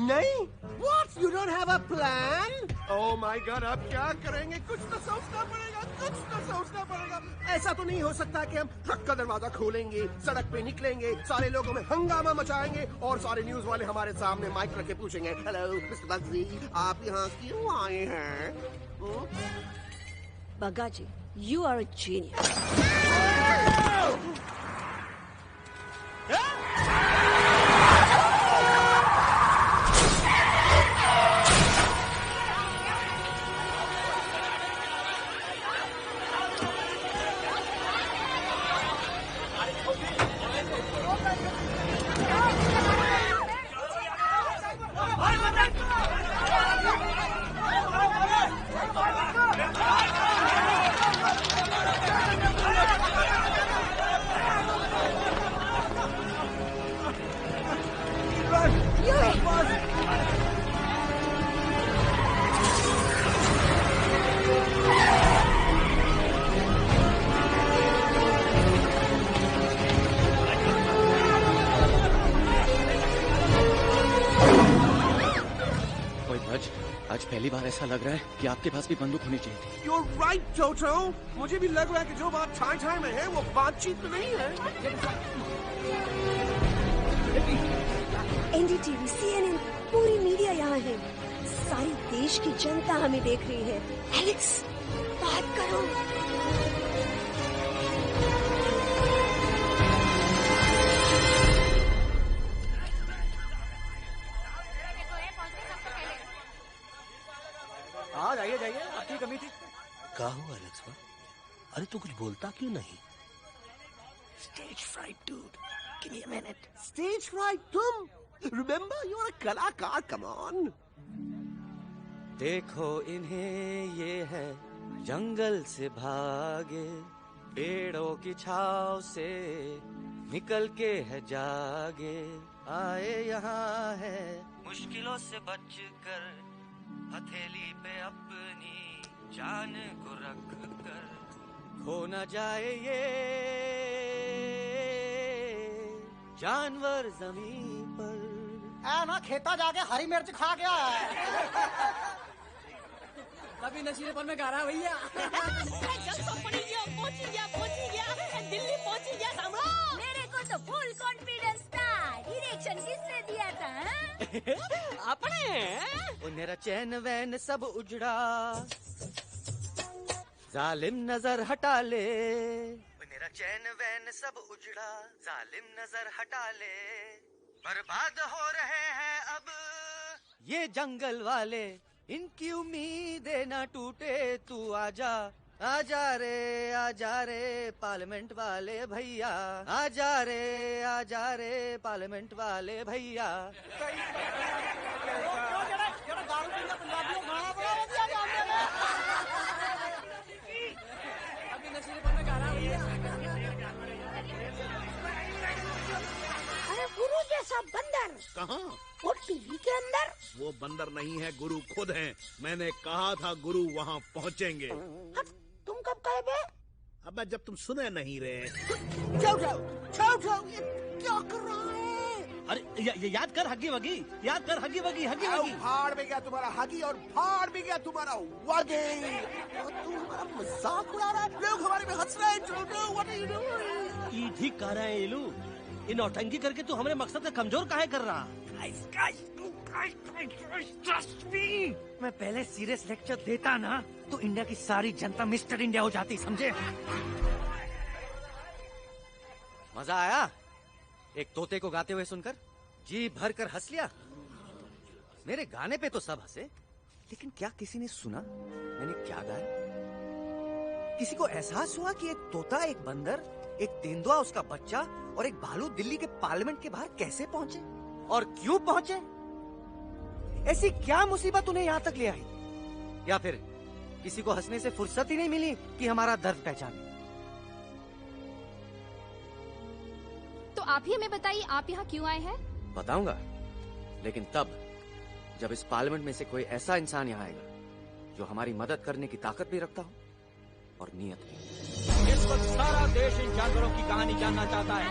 नहीं? What? You don't have a plan? Oh my God, अब क्या करेंगे? कुछ तो सोचना पड़ेगा। ऐसा तो नहीं हो सकता कि हम ट्रक का दरवाजा खोलेंगे, सड़क पे निकलेंगे, सारे लोगों में हंगामा मचाएंगे और सारे न्यूज वाले हमारे सामने माइक रख के पूछेंगे, हेलो मिस्टर बग्जी, आप यहाँ क्यों आए हैं? बग्गा जी, you are a genius. आज पहली बार ऐसा लग रहा है कि आपके पास भी बंदूक होनी चाहिए थी। You're right, Toto. मुझे भी लग रहा है कि जो बात ठाई में है वो बातचीत में नहीं है। NDTV, CNN, पूरी मीडिया यहाँ है। सारी देश की जनता हमें देख रही है। एलेक्स, बात करो। हाँ जाइए जाइए, आपकी कमी थी। क्या हुआ एलेक्स? अरे तू कुछ बोलता क्यों नहीं? Stage fright, dude. Give me a minute. Stage fright, तुम? Remember, you're a कलाकार. Come on. देखो इन्हें, ये है जंगल से भागे, पेड़ों की छाव से निकल के है जागे, आए यहाँ है मुश्किलों से बचकर, हथेली पे अपनी जान को रख कर, खो न जाए ये जानवर जमीन पर। ना खेता जाके हरी मिर्च खा गया है। कभी नशीलेपन में गा रहा भैया। पहुंच गया, दिल्ली पहुंच गया सामने। मेरे को तो फुल कॉन्फिडेंस था। डायरेक्शन किसने दिया था? अपने। मेरा चैन वैन सब उजड़ा, जालिम नजर हटा ले। मेरा चैन वैन सब उजड़ा, जालिम नजर हटा ले। बर्बाद हो रहे हैं अब ये जंगल वाले, इनकी उम्मीदें ना टूटे, तू आजा आजा रे पार्लियामेंट वाले भैया, आजा रे पार्लियामेंट वाले भैया। अरे गुरु जैसा बंदर कहाँ? वो टीवी के अंदर। वो बंदर नहीं है, गुरु खुद हैं। मैंने कहा था गुरु वहाँ पहुँचेंगे। तुम कब कहे बे? अब जब तुम सुने नहीं रहे। जाओ, ये क्या कर रहा है? अरे याद कर हगी वगी, याद कर हगी वगी। भाड़ में गया तुम्हारा हगी और भाड़ में गया तुम्हारा वगी। तू हमारा मजाक उड़ा रहा है, लोग हमारे में हंस रहे हैं। What are you doing? ये ठीक कह रहा है इलू, ये नौटंकी करके तू हमारे मकसद का कमजोर काहे कर रहा? मैं पहले सीरियस लेक्चर देता ना तो इंडिया की सारी जनता मिस्टर इंडिया हो जाती, समझे? मजा आया एक तोते को गाते हुए सुनकर? जी भर कर हंस लिया। मेरे गाने पे तो सब हंसे, लेकिन क्या किसी ने सुना मैंने क्या गाया? किसी को एहसास हुआ कि एक तोता, एक बंदर, एक तेंदुआ, उसका बच्चा और एक भालू दिल्ली के पार्लियामेंट के बाहर कैसे पहुंचे और क्यों पहुंचे? ऐसी क्या मुसीबत उन्हें यहाँ तक ले आई? या फिर किसी को हंसने से फुर्सत ही नहीं मिली कि हमारा दर्द पहचाने? तो आप ही हमें बताइए, आप यहाँ क्यों आए हैं? बताऊंगा, लेकिन तब जब इस पार्लियामेंट में से कोई ऐसा इंसान यहाँ आएगा जो हमारी मदद करने की ताकत भी रखता हो और नीयत भी। इस वक्त सारा देश इन जानवरों की कहानी जानना चाहता है।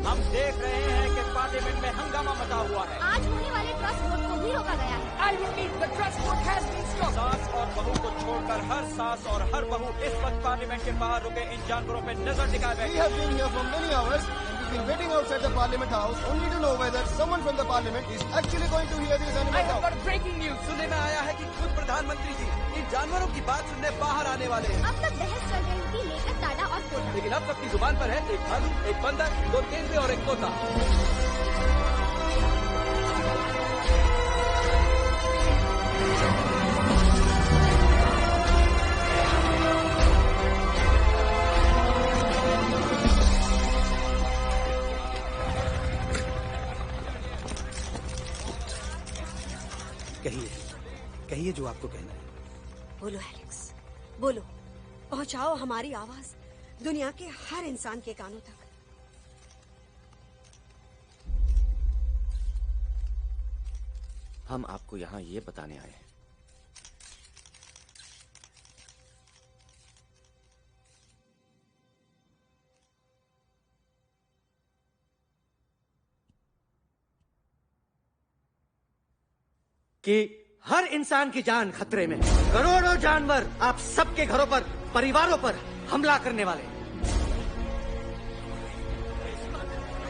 हम देख रहे हैं कि पार्लियामेंट में हंगामा मचा हुआ है। आज होने वाले ट्रस्ट वोट को भी रोका गया है। सास और बहू को छोड़कर हर सास और हर बहू इस वक्त पार्लियामेंट के बाहर रुके इन जानवरों पर नजर टिकाए बैठे। Been waiting outside the Parliament House only to know whether someone from the Parliament is actually going to hear these animals out. Breaking news सुनने में आया है कि खुद प्रधानमंत्री जी इन जानवरों की बात सुनने बाहर आने वाले हैं। अब तक बहस चल रही थी लेकर दादा और पोता, लेकिन अब सबकी जुबान पर है एक भालू, एक बंदर, 2 तेंदुए और एक तोता। कहिए जो आपको कहना है। बोलो एलेक्स, बोलो। पहुंचाओ हमारी आवाज दुनिया के हर इंसान के कानों तक। हम आपको यहाँ ये बताने आए हैं कि हर इंसान की जान खतरे में। करोड़ों जानवर आप सबके घरों पर, परिवारों पर हमला करने वाले।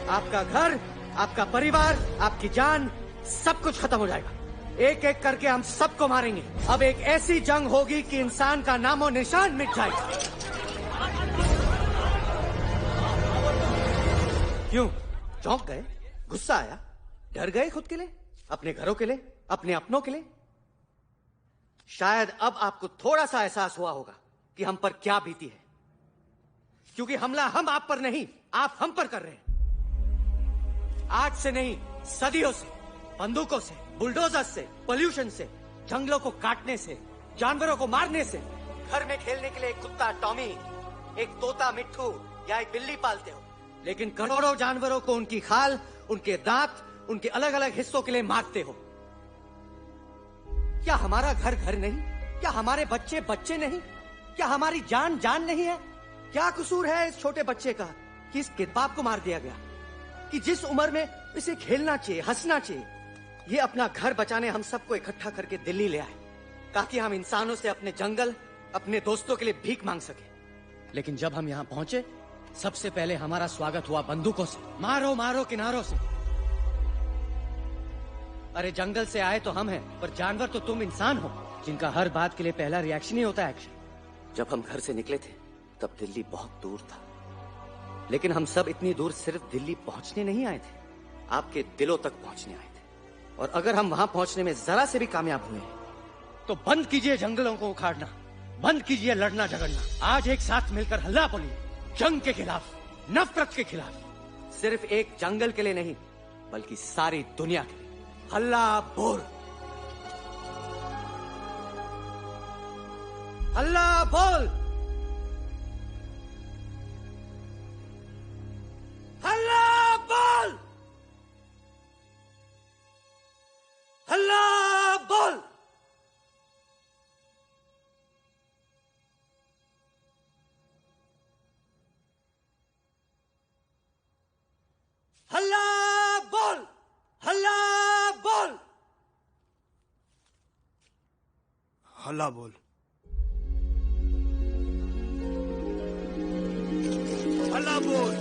आपका घर, आपका परिवार, आपकी जान, सब कुछ खत्म हो जाएगा। एक एक करके हम सबको मारेंगे। अब एक ऐसी जंग होगी कि इंसान का नामो निशान मिट जाएगा। क्यों चौंक गए? गुस्सा आया? डर गए खुद के लिए, अपने घरों के लिए, अपने अपनों के लिए? शायद अब आपको थोड़ा सा एहसास हुआ होगा कि हम पर क्या बीती है, क्योंकि हमला हम आप पर नहीं, आप हम पर कर रहे हैं। आज से नहीं, सदियों से, बंदूकों से, बुलडोजर से, पोल्यूशन से, जंगलों को काटने से, जानवरों को मारने से। घर में खेलने के लिए एक कुत्ता टॉमी, एक तोता मिट्ठू या एक बिल्ली पालते हो, लेकिन करोड़ों जानवरों को उनकी खाल, उनके दांत, उनके अलग अलग हिस्सों के लिए मारते हो। क्या हमारा घर घर नहीं? क्या हमारे बच्चे बच्चे नहीं? क्या हमारी जान जान नहीं है? क्या कसूर है इस छोटे बच्चे का कि इस किताब को मार दिया गया, कि जिस उम्र में इसे खेलना चाहिए, हंसना चाहिए। ये अपना घर बचाने हम सबको इकट्ठा करके दिल्ली ले आए ताकि हम इंसानों से अपने जंगल, अपने दोस्तों के लिए भीख मांग सके। लेकिन जब हम यहाँ पहुंचे, सबसे पहले हमारा स्वागत हुआ बंदूकों से। मारो मारो किनारों से। अरे जंगल से आए तो हम हैं, पर जानवर तो तुम इंसान हो, जिनका हर बात के लिए पहला रिएक्शन ही होता है एक्शन। जब हम घर से निकले थे तब दिल्ली बहुत दूर था, लेकिन हम सब इतनी दूर सिर्फ दिल्ली पहुंचने नहीं आए थे, आपके दिलों तक पहुंचने आए थे। और अगर हम वहां पहुंचने में जरा से भी कामयाब हुए तो बंद कीजिए जंगलों को उखाड़ना, बंद कीजिए लड़ना झगड़ना। आज एक साथ मिलकर हल्ला बोलिए, जंग के खिलाफ, नफरत के खिलाफ। सिर्फ एक जंगल के लिए नहीं, बल्कि सारी दुनिया के लिए। हल्ला बोल, हल्ला बोल, हल्ला बोल, हल्ला बोल। हल्ला बोल, हल्ला बोल, हल्ला बोल, हल्ला बोल।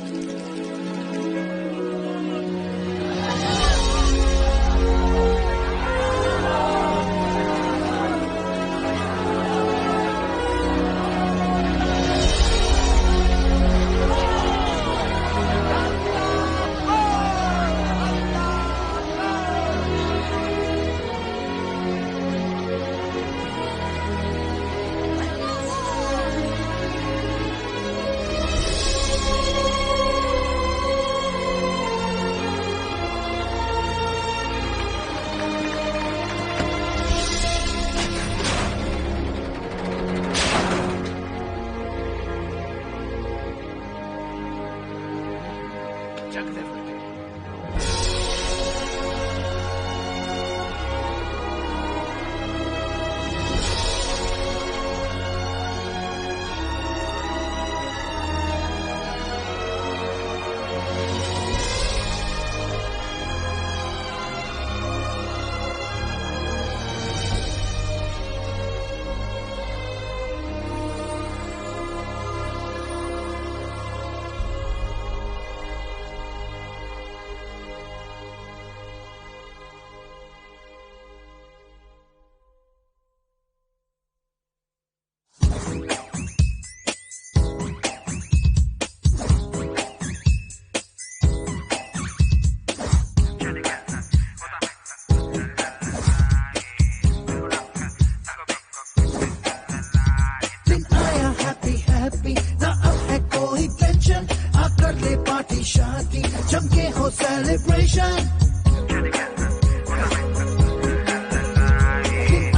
celebration.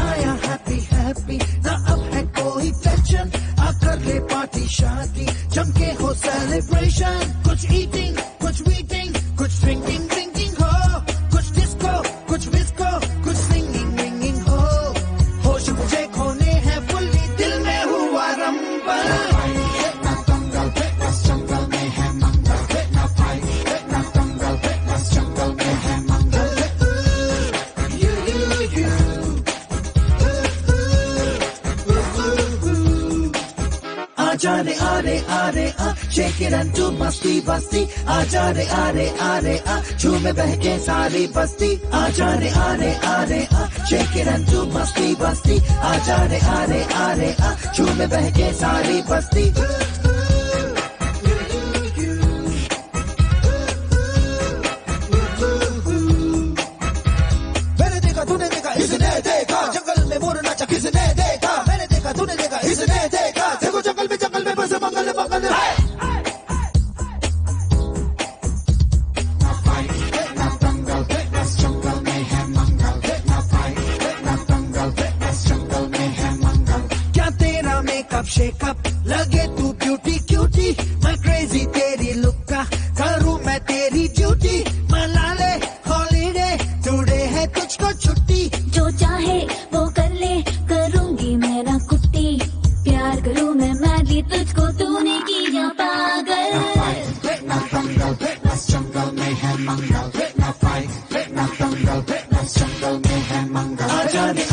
आया happy happy, ना अब है कोई tension, आकर ले पार्टी शादी, जम के हो celebration. कुछ eating, कुछ weeting, कुछ drinking drinking हो, कुछ disco, कुछ disco, कुछ singing ringing हो. होश मुझे खोने हैं fully, दिल में हुआ रंबल. आजा रे आरे आ, shake it and do मस्ती बस्ती. आजा रे आरे आ, झूमे बहके सारी बस्ती. आजा रे आरे आ, shake it and do मस्ती बस्ती. आजा रे आरे आ, झूमे बहके सारी बस्ती. मैंने देखा तूने देखा इसने देखा, जंगल में मोर नाचा किसने देखा. मैंने देखा तूने देखा इसने देखा, देखो जंगल में बस मंगल मंगल है. क्या तेरा मेकअप शेकअप लगे तू ब्यूटी क्यूटी. मैं क्रेजी तेरी लुक का, करूँ मैं तेरी ड्यूटी. मना ले हॉलीडे, टुडे है तुझको छुट्टी. जो चाहे वो कर ले, करूंगी मेरा कुट्टी. प्यार करूँ मैं मैडली तुझको, तूने किया पागल. आजा रे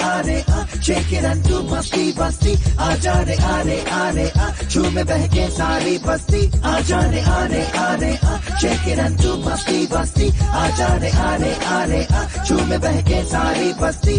आरे आ, shake it and do मस्ती बस्ती. आजा रे आरे आ, झूमे बहके सारी बस्ती. आजा रे आरे आ, shake it and do मस्ती बस्ती. आजा रे आरे आ, झूमे बहके सारी बस्ती.